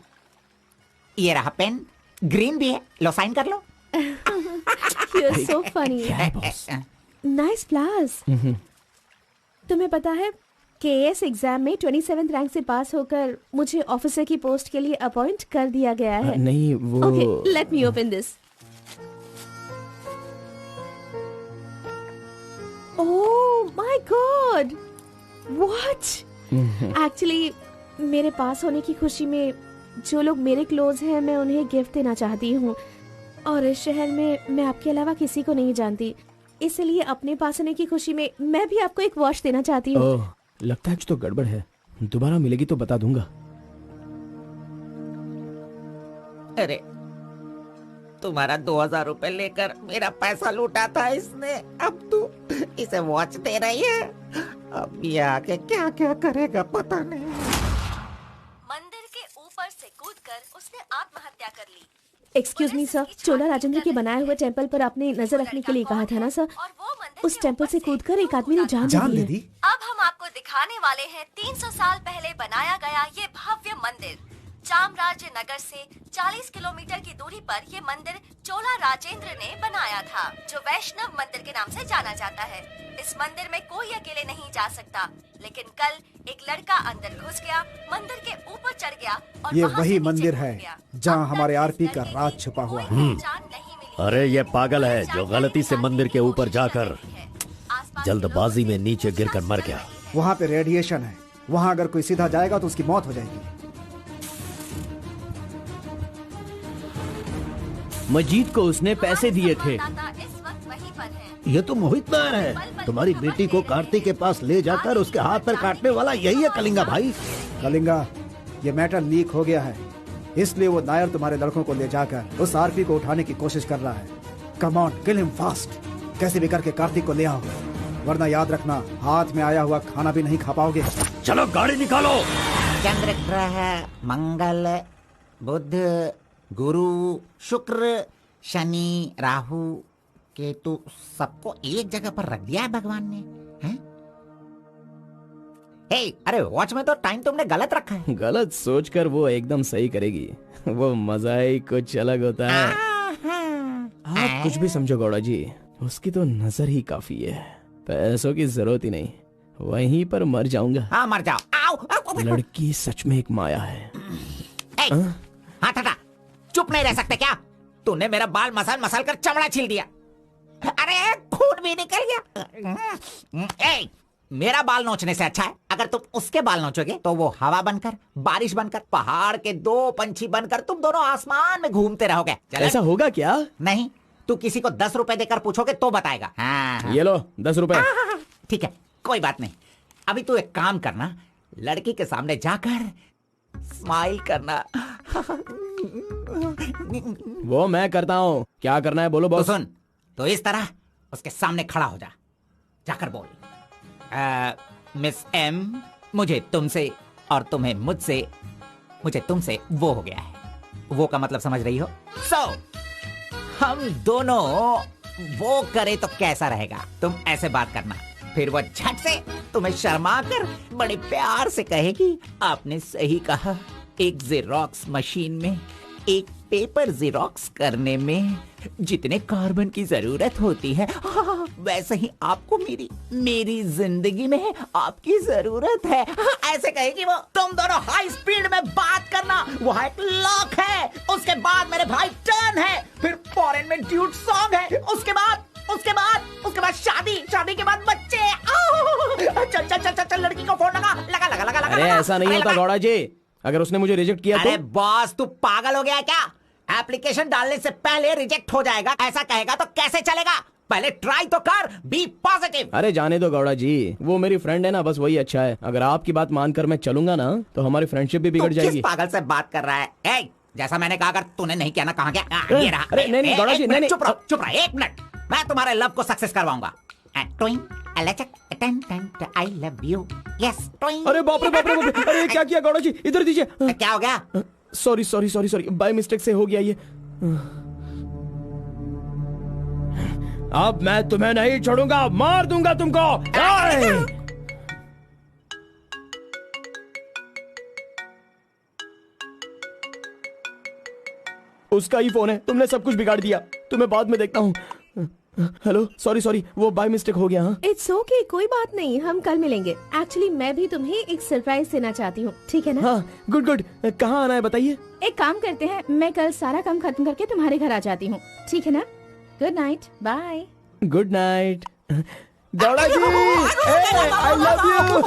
ये रहा पेन, ग्रीन भी है, लो साइन कर लो। You're so funny. Nice flowers. तुम्हें पता है केएस एग्जाम में 27th रैंक से पास होकर मुझे ऑफिसर की पोस्ट के लिए अपॉइंट कर दिया गया है। नहीं वो। Okay, let me open this. Oh my God! What? Actually, मेरे पास होने की खुशी में जो लोग मेरे क्लोज हैं मैं उन्हें गिफ्ट देना चाहती हूँ, और इस शहर में मैं आपके अलावा किसी को नहीं जानती, इसलिए अपने पास होने की खुशी में मैं भी आपको एक वॉच देना चाहती हूँ। ओह, लगता है कुछ तो गड़बड़ है। दोबारा मिलेगी तो बता दूंगा। अरे तुम्हारा 2000 रुपए लेकर मेरा पैसा लूटा था इसने, अब तू इसे वॉच दे रही है। अब ये आके क्या क्या करेगा पता नहीं। मंदिर के ऊपर से कूदकर उसने आत्महत्या कर ली। एक्सक्यूज मी सर, चोला राजेंद्र के बनाए हुए टेम्पल पर आपने नजर रखने के लिए कहा था ना सर? उस टेम्पल से कूदकर एक आदमी ने जान दे दी। अब हम आपको दिखाने वाले हैं 300 साल पहले बनाया गया ये भव्य मंदिर। चामराज नगर से 40 किलोमीटर की दूरी पर ये मंदिर चोला राजेंद्र ने बनाया था, जो वैष्णव मंदिर के नाम से जाना जाता है। इस मंदिर में कोई अकेले नहीं जा सकता, लेकिन कल एक लड़का अंदर घुस गया, मंदिर के ऊपर चढ़ गया और ये वहाँ वही से नीचे मंदिर कूद है गया। जहाँ हमारे अब तक आरपी इस का लड़के राज की छुपा हुआ कोई है। पहचान नहीं मिली। अरे ये पागल है जो गलती से मंदिर के ऊपर जाकर जल्दबाजी में नीचे गिरकर मर गया। वहाँ पे रेडिएशन है, वहाँ अगर कोई सीधा जाएगा तो उसकी मौत हो जाएगी। मजीद को उसने पैसे दिए थे। इस वक्त वहीं पर है। ये तो मोहित नायर है। तुम्हारी बेटी को कार्तिक के पास ले जाकर उसके हाथ पर काटने वाला यही है कलिंगा भाई। कलिंगा, ये मैटर लीक हो गया है, इसलिए वो नायर तुम्हारे लड़कों को ले जाकर उस आरपी को उठाने की कोशिश कर रहा है। Come on, kill him fast. कैसे भी करके कार्तिक को ले आओ, वरना याद रखना हाथ में आया हुआ खाना भी नहीं खा पाओगे। चलो गाड़ी निकालो। चंद्र ग्रह, मंगल, बुध, गुरु, शुक्र, शनि, राहु, केतु, सबको एक जगह पर रख दिया है भगवान ने, हैं? हे, अरे वॉच में तो टाइम तुमने गलत रखा है। गलत सोचकर वो एकदम सही करेगी। वो मजा ही कुछ अलग होता है। आप कुछ भी समझो गौड़ा जी, उसकी तो नजर ही काफी है, पैसों की जरूरत ही नहीं। वहीं पर मर जाऊंगा। हाँ मर जाओ। आओ, आओ। लड़की सच में एक माया है। हाँ ठटा, चुप नहीं रह सकते क्या? तूने मेरा बाल मसल मसल कर चमड़ा छील दिया। अरे खून भी निकल गया। ए, मेरा बाल नोचने से अच्छा है अगर तुम उसके बाल नोचोगे तो वो हवा बनकर, बारिश बनकर, पहाड़ के 2 पंछी बनकर तुम दोनों आसमान में घूमते रहोगे। ऐसा होगा क्या? नहीं, तू किसी को 10 रुपए देकर पूछोगे तो बताएगा। हाँ। ये लो 10 रुपए। ठीक है, कोई बात नहीं। अभी तू एक काम करना, लड़की के सामने जाकर स्माइल करना। वो मैं करता हूँ, क्या करना है बोलो तो बॉस। सुन, तो इस तरह उसके सामने खड़ा हो जा, जाकर बोल, मिस एम, मुझे तुमसे और तुम्हें मुझसे, मुझे तुमसे वो हो गया है। वो का मतलब समझ रही हो? हम दोनों वो करे तो कैसा रहेगा? तुम ऐसे बात करना, फिर वो झट से तुम्हें शर्मा कर बड़े प्यार से कहेगी, आपने सही कहा, एक जेरोक्स मशीन में एक पेपर जेरोक्स करने में जितने कार्बन की जरूरत होती है, वैसे ही आपको मेरी जिंदगी में आपकी जरूरत है। ऐसे कहेगी वो। तुम दोनों हाई स्पीड में बात करना, वहाँ एक लॉक है, उसके बाद मेरे भाई टर्न है, फिर फॉरेन में ड्यूट सॉन्ग है, उसके बाद शादी के बाद बच्चे। चल लड़की को फोन लगा। अरे ऐसा नहीं होता गौड़ा जी, अगर उसने मुझे रिजेक्ट किया अरे तो? बॉस, तू पागल हो गया है क्या? एप्लीकेशन डालने से पहले रिजेक्ट हो जाएगा, ऐसा कहेगा तो कैसे चलेगा? पहले ट्राई तो कर, बी पॉजिटिव। अरे जाने दो गौड़ा जी, वो मेरी फ्रेंड है ना, बस वही अच्छा है। अगर आपकी बात मानकर मैं चलूंगा ना तो हमारी फ्रेंडशिप भी बिगड़ जाएगी। किस पागल से बात कर रहा है? ए, जैसा मैंने कहा, अगर तूने नहीं किया ना, कहाँ गया? ये रहा। अरे नहीं गौड़ा जी, नहीं। चुप रहो 1 मिनट, मैं तुम्हारे लव को सक्सेस करवाऊंगा। I love you. Yes, अरे बाप रे। अरे क्या किया गौड़ा जी, इधर दीजिए। क्या हो गया? सॉरी, बाय मिस्टेक से हो गया ये। अब मैं तुम्हें नहीं छोड़ूंगा, मार दूंगा तुमको। उसका ही फोन है, तुमने सब कुछ बिगाड़ दिया। तुम्हें बाद में देखता हूँ। हेलो, सॉरी, वो बाय मिस्टेक हो गया। हाँ इट्स ओके, कोई बात नहीं, हम कल मिलेंगे। एक्चुअली मैं भी तुम्हें एक सरप्राइज देना चाहती हूँ, ठीक है ना? हाँ, गुड। कहाँ आना है बताइए? एक काम करते हैं, मैं कल सारा काम खत्म करके तुम्हारे घर आ जाती हूँ, ठीक है ना? Good night, bye. Good night Gowda ji, I love you.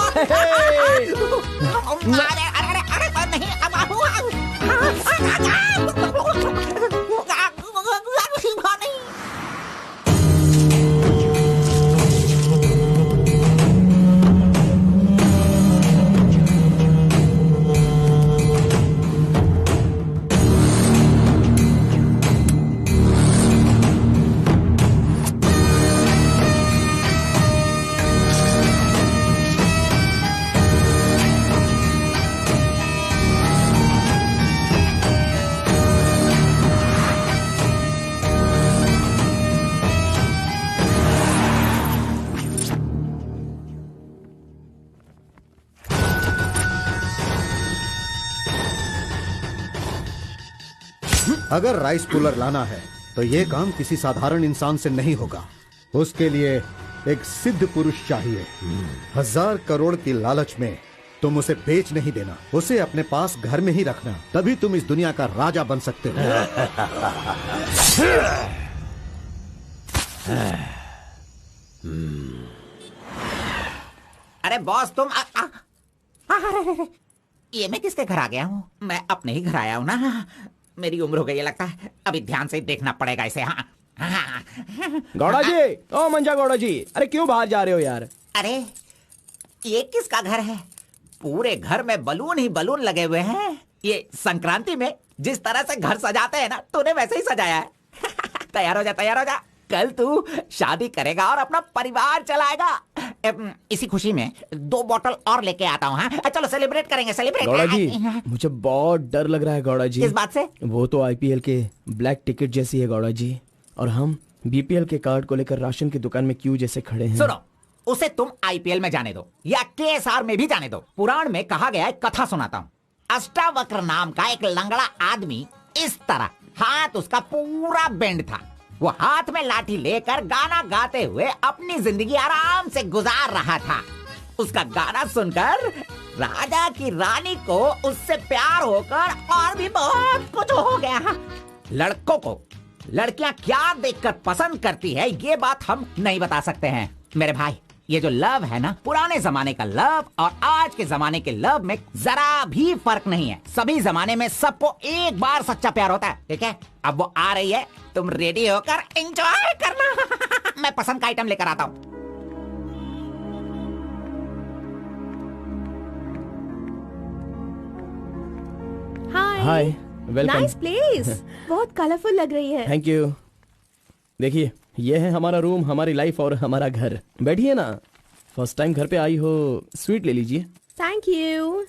अगर राइस कूलर लाना है तो ये काम किसी साधारण इंसान से नहीं होगा। उसके लिए एक सिद्ध पुरुष चाहिए। 1000 करोड़ की लालच में तुम उसे बेच नहीं देना, उसे अपने पास घर में ही रखना, तभी तुम इस दुनिया का राजा बन सकते हो। अरे बॉस तुम ये मैं किसके घर आ गया हूँ? मैं अपने ही घर आया हूँ ना। मेरी उम्र हो गई है लगता है, अभी ध्यान से देखना पड़ेगा इसे। हाँ गौड़ा जी, ओ मंजा गौड़ा जी, अरे क्यों बाहर जा रहे हो यार? अरे ये किसका घर है? पूरे घर में बलून ही बलून लगे हुए हैं। ये संक्रांति में जिस तरह से घर सजाते हैं ना, तूने वैसे ही सजाया है। तैयार हो जा, तैयार हो जा। कल तू शादी करेगा और अपना परिवार चलाएगा। इसी खुशी में 2 बोतल और लेके आता हूँ। हाँ चलो सेलिब्रेट करेंगे, सेलिब्रेट। गौड़ा जी, मुझे बहुत डर लग रहा है गौड़ा जी। किस बात से? वो तो आईपीएल के ब्लैक टिकट जैसी है गौड़ा जी, और हम बीपीएल के कार्ड को लेकर राशन की दुकान में क्यों जैसे खड़े हैं। सुनो, उसे तुम आईपीएल में जाने दो या केएसआर में भी जाने दो। पुराण में कहा गया है, कथा सुनाता हूँ। अष्टावक्र नाम का एक लंगड़ा आदमी, इस तरह हाथ उसका पूरा बेंड था। वो हाथ में लाठी लेकर गाना गाते हुए अपनी जिंदगी आराम से गुजार रहा था। उसका गाना सुनकर राजा की रानी को उससे प्यार होकर और भी बहुत कुछ हो गया। लड़कों को लड़कियां क्या देखकर पसंद करती है, ये बात हम नहीं बता सकते हैं मेरे भाई। ये जो लव है ना, पुराने जमाने का लव और आज के जमाने के लव में जरा भी फर्क नहीं है। सभी जमाने में सबको एक बार सच्चा प्यार होता है, ठीक है? अब वो आ रही है, तुम रेडी होकर एंजॉय करना। मैं पसंद का आइटम लेकर आता हूँ। हाय, वेलकम। नाइस प्लेस, बहुत कलरफुल लग रही है। Thank you. देखिए, ये है हमारा रूम, हमारी लाइफ और हमारा घर। बैठिए ना, फर्स्ट टाइम घर पे आई हो, स्वीट ले लीजिए। Thank you.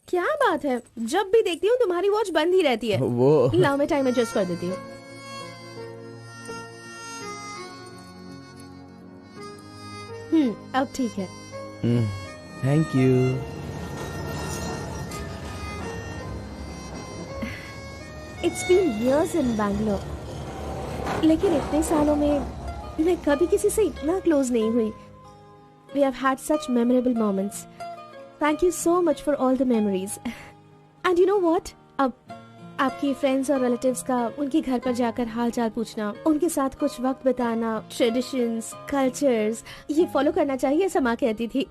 क्या बात है, जब भी देखती हूँ तुम्हारी वॉच बंद ही रहती है। वो लाओ मैं टाइम एडजस्ट कर देती हूँ। अब ठीक है। Thank you. It's been years in Bangalore, लेकिन इतने सालों में मैं कभी किसी से इतना क्लोज नहीं हुई। We have had such memorable moments. Thank you so much for all the memories. And you know what? अब आपकी फ्रेंड्स और रिलेटिव्स का उनके घर पर जाकर हाल चाल पूछना, उनके साथ कुछ वक्त बिताना, ट्रेडिशंस, कल्चर्स, ये फॉलो करना चाहिए, ऐसा माँ कहती थी।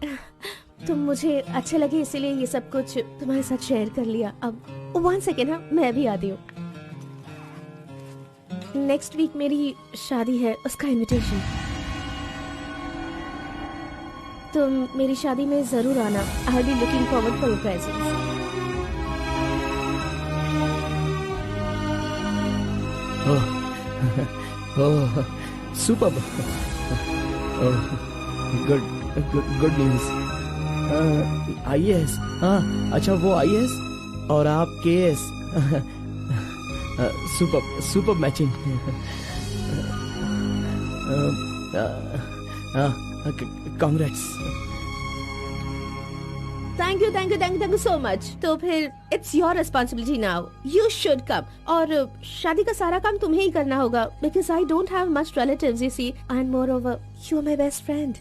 तो मुझे अच्छे लगे, इसीलिए ये सब कुछ तुम्हारे साथ शेयर कर लिया। अब 1 सेकेंड, हाँ मैं भी आती हूँ। नेक्स्ट वीक मेरी शादी है, उसका इनविटेशन। तुम मेरी शादी में जरूर आना। I will be looking forward for your presence. Oh, superb. Good news. IAS, हाँ अच्छा, वो आईएएस और आप KS. Super matching. Congrats. Thank you so much. तो फिर it's your responsibility now, you should come. और शादी का सारा काम तुम्हें ही करना होगा, because I don't have much relatives, you see, and moreover you are my best friend.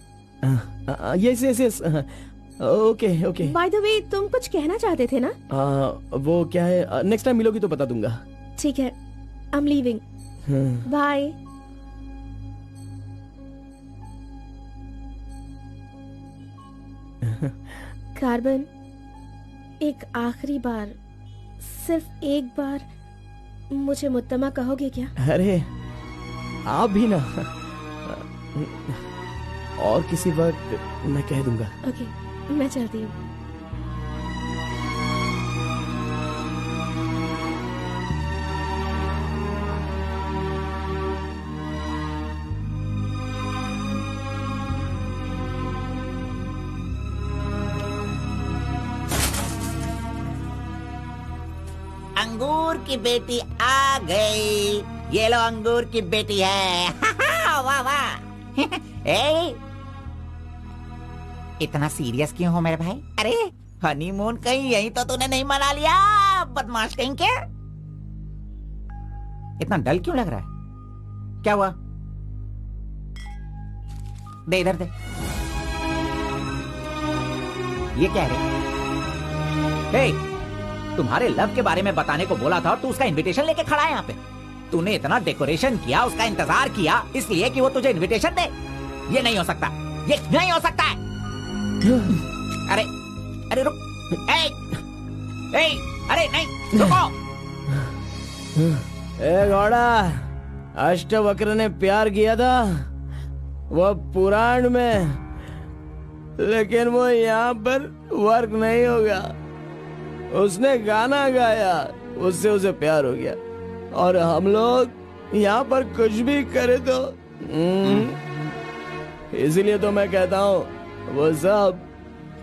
Yes. Okay. By the वे, तुम कुछ कहना चाहते थे ना? वो क्या है, नेक्स्ट टाइम मिलोगी तो बता दूंगा। ठीक है, I am leaving, bye. Carbon, एक आखिरी बार, सिर्फ एक बार मुझे मुत्तमा कहोगे क्या? अरे आप भी ना, और किसी वक्त मैं कह दूंगा। ओके, मैं चलती हूँ। अंगूर की बेटी आ गई। ये लो, अंगूर की बेटी है। वाह वाह। ए, इतना सीरियस क्यों हो मेरे भाई? अरे हनीमून कहीं यहीं तो तूने नहीं मना लिया, बदमाश कहीं के? इतना डल क्यों लग रहा है? क्या हुआ? दे इधर दे। ये क्या है? हे, तुम्हारे लव के बारे में बताने को बोला था और तू उसका इनविटेशन लेके खड़ा है यहाँ पे। तूने इतना डेकोरेशन किया, उसका इंतजार किया इसलिए कि वो तुझे इनविटेशन दे। ये नहीं हो सकता, ये नहीं हो सकता है। अरे अरे रुक, अरे नहीं रुको। ए घोड़ा, अष्टवक्र ने प्यार किया था वो पुराण में, लेकिन वो यहाँ पर वर्क नहीं होगा। उसने गाना गाया, उससे उसे प्यार हो गया, और हम लोग यहाँ पर कुछ भी करे तो इसीलिए तो मैं कहता हूँ वो सब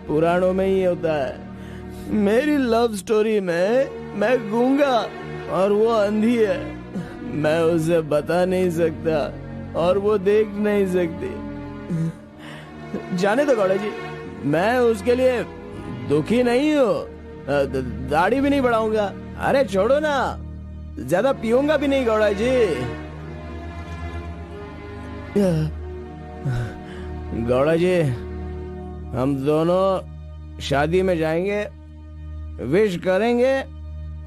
पुराणों में ही होता है। मेरी लव स्टोरी में मैं गूंगा और वो अंधी है। मैं उसे बता नहीं सकता और वो देख नहीं सकती। जाने दो गौड़ा जी, मैं उसके लिए दुखी नहीं हूँ, दाढ़ी भी नहीं बढ़ाऊंगा। अरे छोड़ो ना, ज्यादा पीऊंगा भी नहीं गौड़ा जी। गौड़ा जी, हम दोनों शादी में जाएंगे, विश करेंगे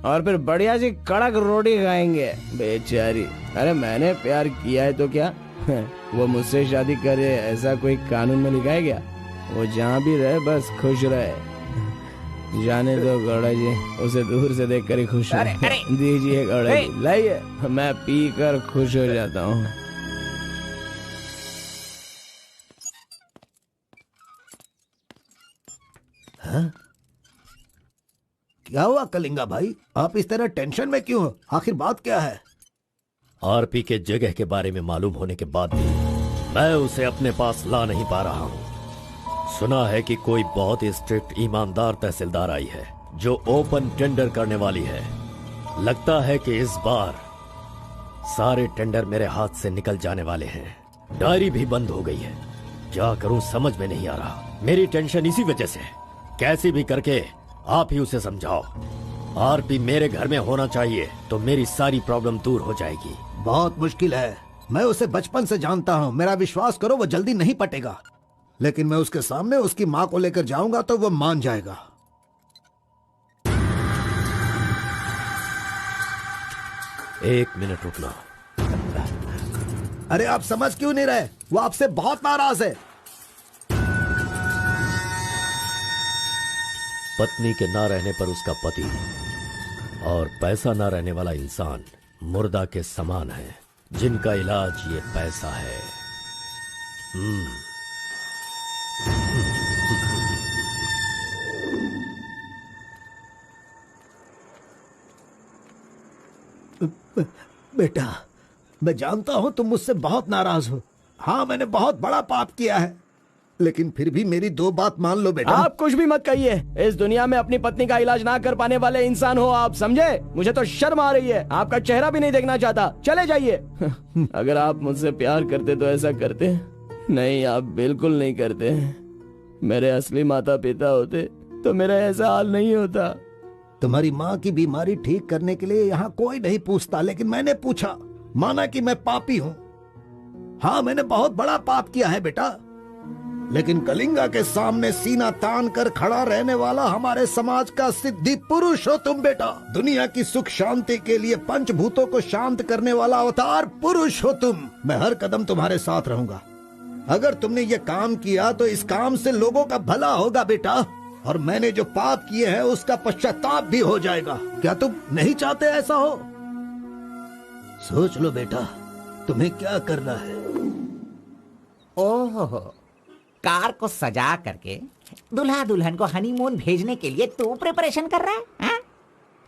और फिर बढ़िया सी कड़क रोटी खाएंगे। बेचारी, अरे मैंने प्यार किया है तो क्या वो मुझसे शादी करे ऐसा कोई कानून में लिखा है क्या? वो जहाँ भी रहे बस खुश रहे। जाने दो गौड़ा जी, उसे दूर से देखकर ही खुश हो। दीजिए गौड़ा जी, लाइए, मैं पी कर खुश हो जाता हूँ। क्या हुआ कलिंगा भाई, आप इस तरह टेंशन में क्यों हो? आखिर बात क्या है? आरपी के जगह के बारे में मालूम होने के बाद भी मैं उसे अपने पास ला नहीं पा रहा हूँ। सुना है कि कोई बहुत ही स्ट्रिक्ट ईमानदार तहसीलदार आई है जो ओपन टेंडर करने वाली है। लगता है कि इस बार सारे टेंडर मेरे हाथ से निकल जाने वाले हैं। डायरी भी बंद हो गई है, क्या करूं समझ में नहीं आ रहा। मेरी टेंशन इसी वजह से है। कैसे भी करके आप ही उसे समझाओ। आरपी मेरे घर में होना चाहिए तो मेरी सारी प्रॉब्लम दूर हो जाएगी। बहुत मुश्किल है, मैं उसे बचपन से जानता हूँ। मेरा विश्वास करो, वो जल्दी नहीं पटेगा, लेकिन मैं उसके सामने उसकी माँ को लेकर जाऊंगा तो वो मान जाएगा। एक मिनट रुकना। अरे आप समझ क्यों नहीं रहे? वो आपसे बहुत नाराज है। पत्नी के ना रहने पर उसका पति और पैसा ना रहने वाला इंसान मुर्दा के समान है, जिनका इलाज ये पैसा है। बेटा, मैं जानता हूं तुम मुझसे बहुत नाराज हो। हाँ, मैंने बहुत बड़ा पाप किया है, लेकिन फिर भी मेरी दो बात मान लो बेटा। आप कुछ भी मत कहिए। इस दुनिया में अपनी पत्नी का इलाज ना कर पाने वाले इंसान हो आप, समझे? मुझे तो शर्म आ रही है, आपका चेहरा भी नहीं देखना चाहता। चले जाइए। अगर आप मुझसे प्यार करते तो ऐसा करते। नहीं, आप बिल्कुल नहीं करते। मेरे असली माता पिता होते तो मेरा ऐसा हाल नहीं होता। तुम्हारी माँ की बीमारी ठीक करने के लिए यहाँ कोई नहीं पूछता, लेकिन मैंने पूछा, माना कि मैं पापी हूँ। हाँ, मैंने बहुत बड़ा पाप किया है बेटा, लेकिन कलिंगा के सामने सीना तान कर खड़ा रहने वाला हमारे समाज का सिद्धि पुरुष हो तुम बेटा। दुनिया की सुख शांति के लिए पंचभूतों को शांत करने वाला अवतार पुरुष हो तुम। मैं हर कदम तुम्हारे साथ रहूंगा। अगर तुमने ये काम किया तो इस काम से लोगों का भला होगा बेटा, और मैंने जो पाप किए हैं उसका पश्चाताप भी हो जाएगा। क्या तुम नहीं चाहते ऐसा हो? सोच लो बेटा, तुम्हें क्या करना है। ओहो, कार को सजा करके दुल्हा दुल्हन को हनीमून भेजने के लिए तू प्रिपरेशन कर रहा है, हा?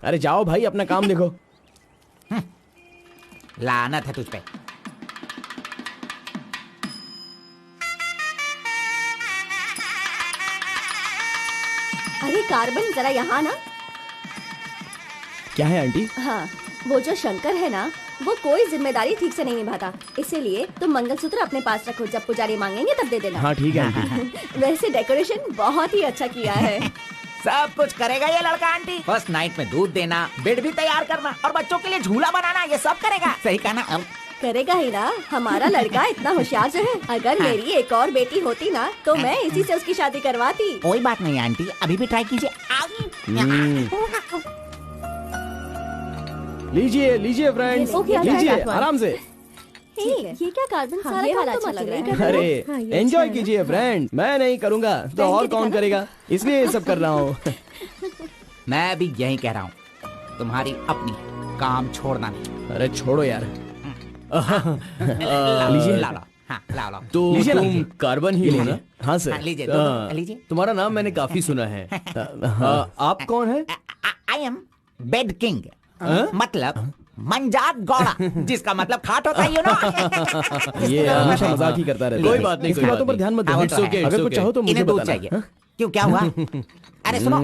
अरे जाओ भाई, अपना काम देखो। लानत है तुझ पे। अरे कार्बन, जरा यहाँ ना। क्या है आंटी? हाँ, वो जो शंकर है ना, वो कोई जिम्मेदारी ठीक से नहीं निभाता, इसीलिए तुम मंगलसूत्र अपने पास रखो, जब पुजारी मांगेंगे तब दे देना। हाँ ठीक है आंटी। वैसे डेकोरेशन बहुत ही अच्छा किया है। सब कुछ करेगा ये लड़का आंटी। फर्स्ट नाइट में दूध देना, बेड भी तैयार करना और बच्चों के लिए झूला बनाना, ये सब करेगा। सही कहा ना? करेगा ही ना, हमारा लड़का इतना होशियार जो है। अगर मेरी एक और बेटी होती ना तो मैं इसी से उसकी शादी करवाती। कोई बात नहीं आंटी, अभी भी ट्राई कीजिए। लीजिए लीजिए फ्रेंड्स, लीजिए आराम से। ये क्या कार्बन सारा काम तो लग रहा है। अरे एंजॉय कीजिए फ्रेंड, मैं नहीं करूँगा तो और कौन करेगा, इसलिए ये सब कर रहा हूँ। मैं भी यही कह रहा हूँ, तुम्हारी अपनी काम छोड़ना नहीं। अरे छोड़ो यार। लीजिए, ला लो। हाँ, ला लो। तो तुम कार्बन ही लेना। हाँ सर। लीजिए, लीजिए। तुम्हारा नाम मैंने काफी सुना है। आप कौन है? आई एम बेड किंग, मतलब मंजात गौड़ा, जिसका मतलब खाट होता है, यू नो। ये हमेशा मजाक ही करता रहता है। कोई बात नहीं, इसकी बातों पर ध्यान मत दो। अगर कुछ चाहो तो मुझे बताना। चाहिए। क्यों, क्या हुआ? अरे सुनो,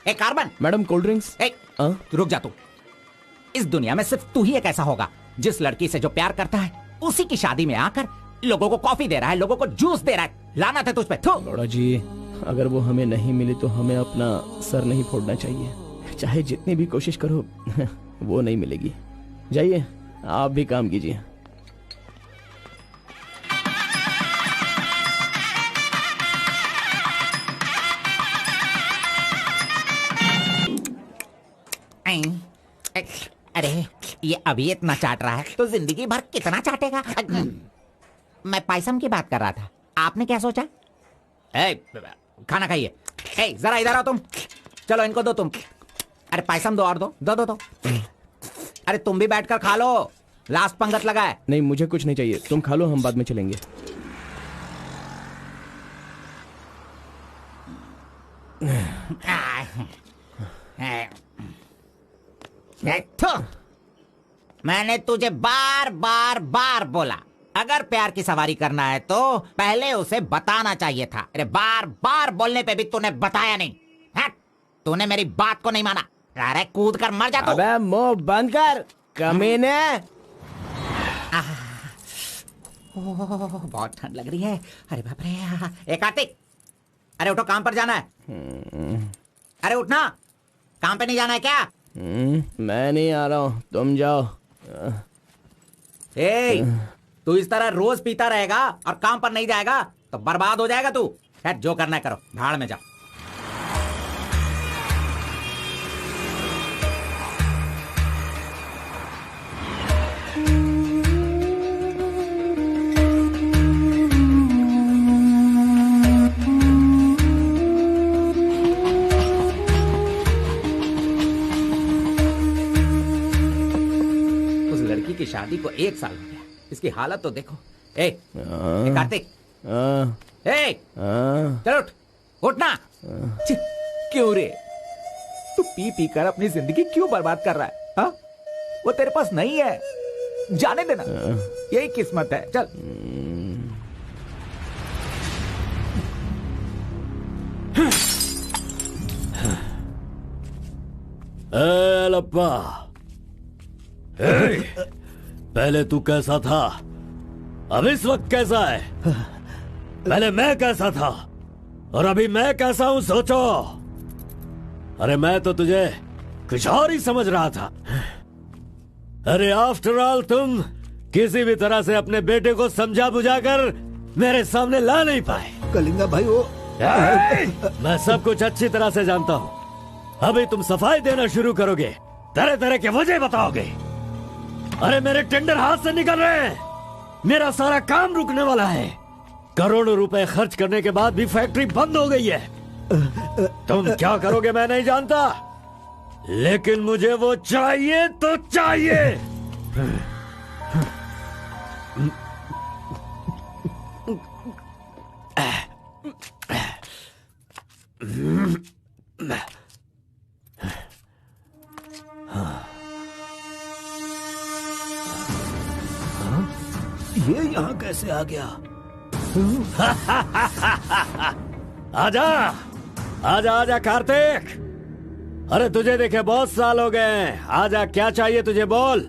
ए कार्बन। Madam cold drinks. रुक जा तू। इस दुनिया में सिर्फ तू ही एक ऐसा होगा जिस लड़की से जो प्यार करता है उसी की शादी में आकर लोगों को कॉफी दे रहा है, लोगों को जूस दे रहा है। लानत है तुझ पे। बड़ा जी, अगर वो हमें नहीं मिली तो हमें अपना सर नहीं फोड़ना चाहिए। चाहे जितनी भी कोशिश करो वो नहीं मिलेगी। जाइए, आप भी काम कीजिए। अरे ये अभी इतना चाट रहा है तो जिंदगी भर कितना चाटेगा। मैं पायसम की बात कर रहा था, आपने क्या सोचा? खाना खाइए। जरा इधर आओ तुम। चलो इनको दो तुम। अरे पायसम दो और दो दो दो दो। अरे तुम भी बैठकर खा लो, लास्ट पंगत लगा है। नहीं, मुझे कुछ नहीं चाहिए, तुम खा लो, हम बाद में चलेंगे। मैंने तुझे बार बार बार बोला, अगर प्यार की सवारी करना है तो पहले उसे बताना चाहिए था। अरे बार बार बोलने पे भी तूने बताया नहीं। तूने मेरी बात को नहीं माना। अरे कूद कर मर जा तू। अबे मुंह बंद कर कमीने। बहुत ठंड लग रही है। अरे बाप रे। ए कार्तिक, अरे उठो, काम पर जाना है। अरे उठना, काम पे नहीं जाना है क्या? मैं नहीं आ रहा हूँ, तुम जाओ। तू इस तरह रोज पीता रहेगा और काम पर नहीं जाएगा तो बर्बाद हो जाएगा तू। खैर जो करना है करो, भाड़ में जाओ। की शादी को 1 साल हो गया, इसकी हालत तो देखो। कार्तिक, चलो उठना। क्यों रे, तू पी पी कर अपनी जिंदगी क्यों बर्बाद कर रहा है? हा? वो तेरे पास नहीं है, जाने देना, यही किस्मत है। चल। लप्पा, पहले तू कैसा था, अब इस वक्त कैसा है? पहले मैं कैसा था और अभी मैं कैसा हूं, सोचो। अरे मैं तो तुझे कुछ और ही समझ रहा था। अरे आफ्टर ऑल तुम किसी भी तरह से अपने बेटे को समझा बुझाकर मेरे सामने ला नहीं पाए। कलिंगा भाई, वो मैं सब कुछ अच्छी तरह से जानता हूं। अभी तुम सफाई देना शुरू करोगे, तरह तरह के वजह बताओगे। अरे मेरे टेंडर हाथ से निकल रहे हैं, मेरा सारा काम रुकने वाला है। करोड़ों रुपए खर्च करने के बाद भी फैक्ट्री बंद हो गई है। तुम क्या करोगे मैं नहीं जानता, लेकिन मुझे वो चाहिए तो चाहिए। ये यहाँ कैसे आ गया? आजा आजा आजा कार्तिक, अरे तुझे देखे बहुत साल हो गए। आजा, क्या चाहिए तुझे, बोल।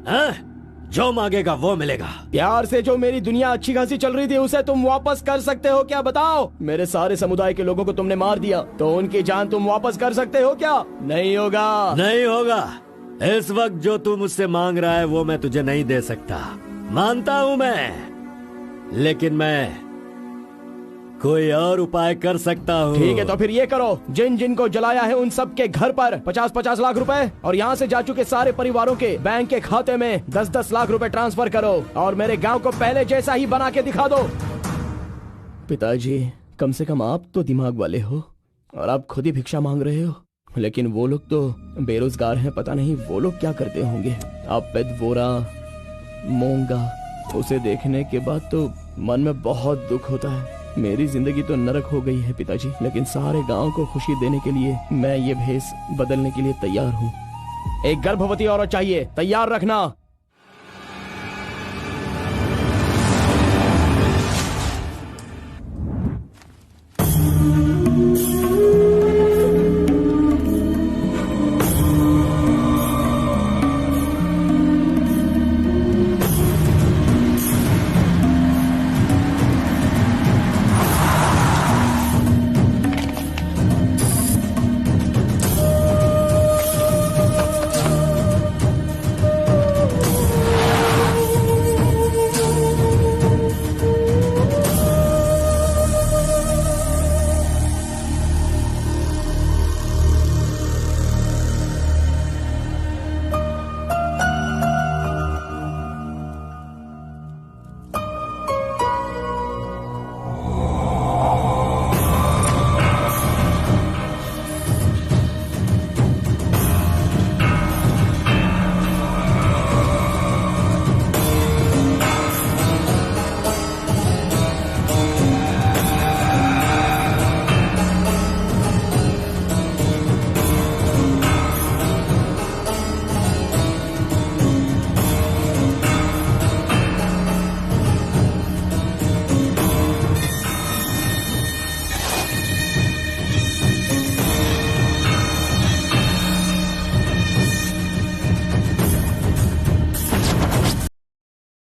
जो मांगेगा वो मिलेगा। प्यार से जो मेरी दुनिया अच्छी खासी चल रही थी उसे तुम वापस कर सकते हो क्या? बताओ। मेरे सारे समुदाय के लोगों को तुमने मार दिया तो उनकी जान तुम वापस कर सकते हो क्या? नहीं होगा। नहीं होगा। इस वक्त जो तू मुझसे मांग रहा है वो मैं तुझे नहीं दे सकता, मानता हूँ मैं, लेकिन मैं कोई और उपाय कर सकता हूँ। ठीक है, तो फिर ये करो, जिन जिन को जलाया है उन सब के घर पर 50-50 लाख रुपए और यहाँ से जा चुके सारे परिवारों के बैंक के खाते में 10-10 लाख रुपए ट्रांसफर करो और मेरे गांव को पहले जैसा ही बना के दिखा दो। पिताजी, कम से कम आप तो दिमाग वाले हो और आप खुद ही भिक्षा मांग रहे हो, लेकिन वो लोग तो बेरोजगार हैं, पता नहीं वो लोग क्या करते होंगे। आप पेदवोरा मोंगा, उसे देखने के बाद तो मन में बहुत दुख होता है। मेरी जिंदगी तो नरक हो गई है पिताजी, लेकिन सारे गांव को खुशी देने के लिए मैं ये भेष बदलने के लिए तैयार हूँ। एक गर्भवती औरत चाहिए, तैयार रखना।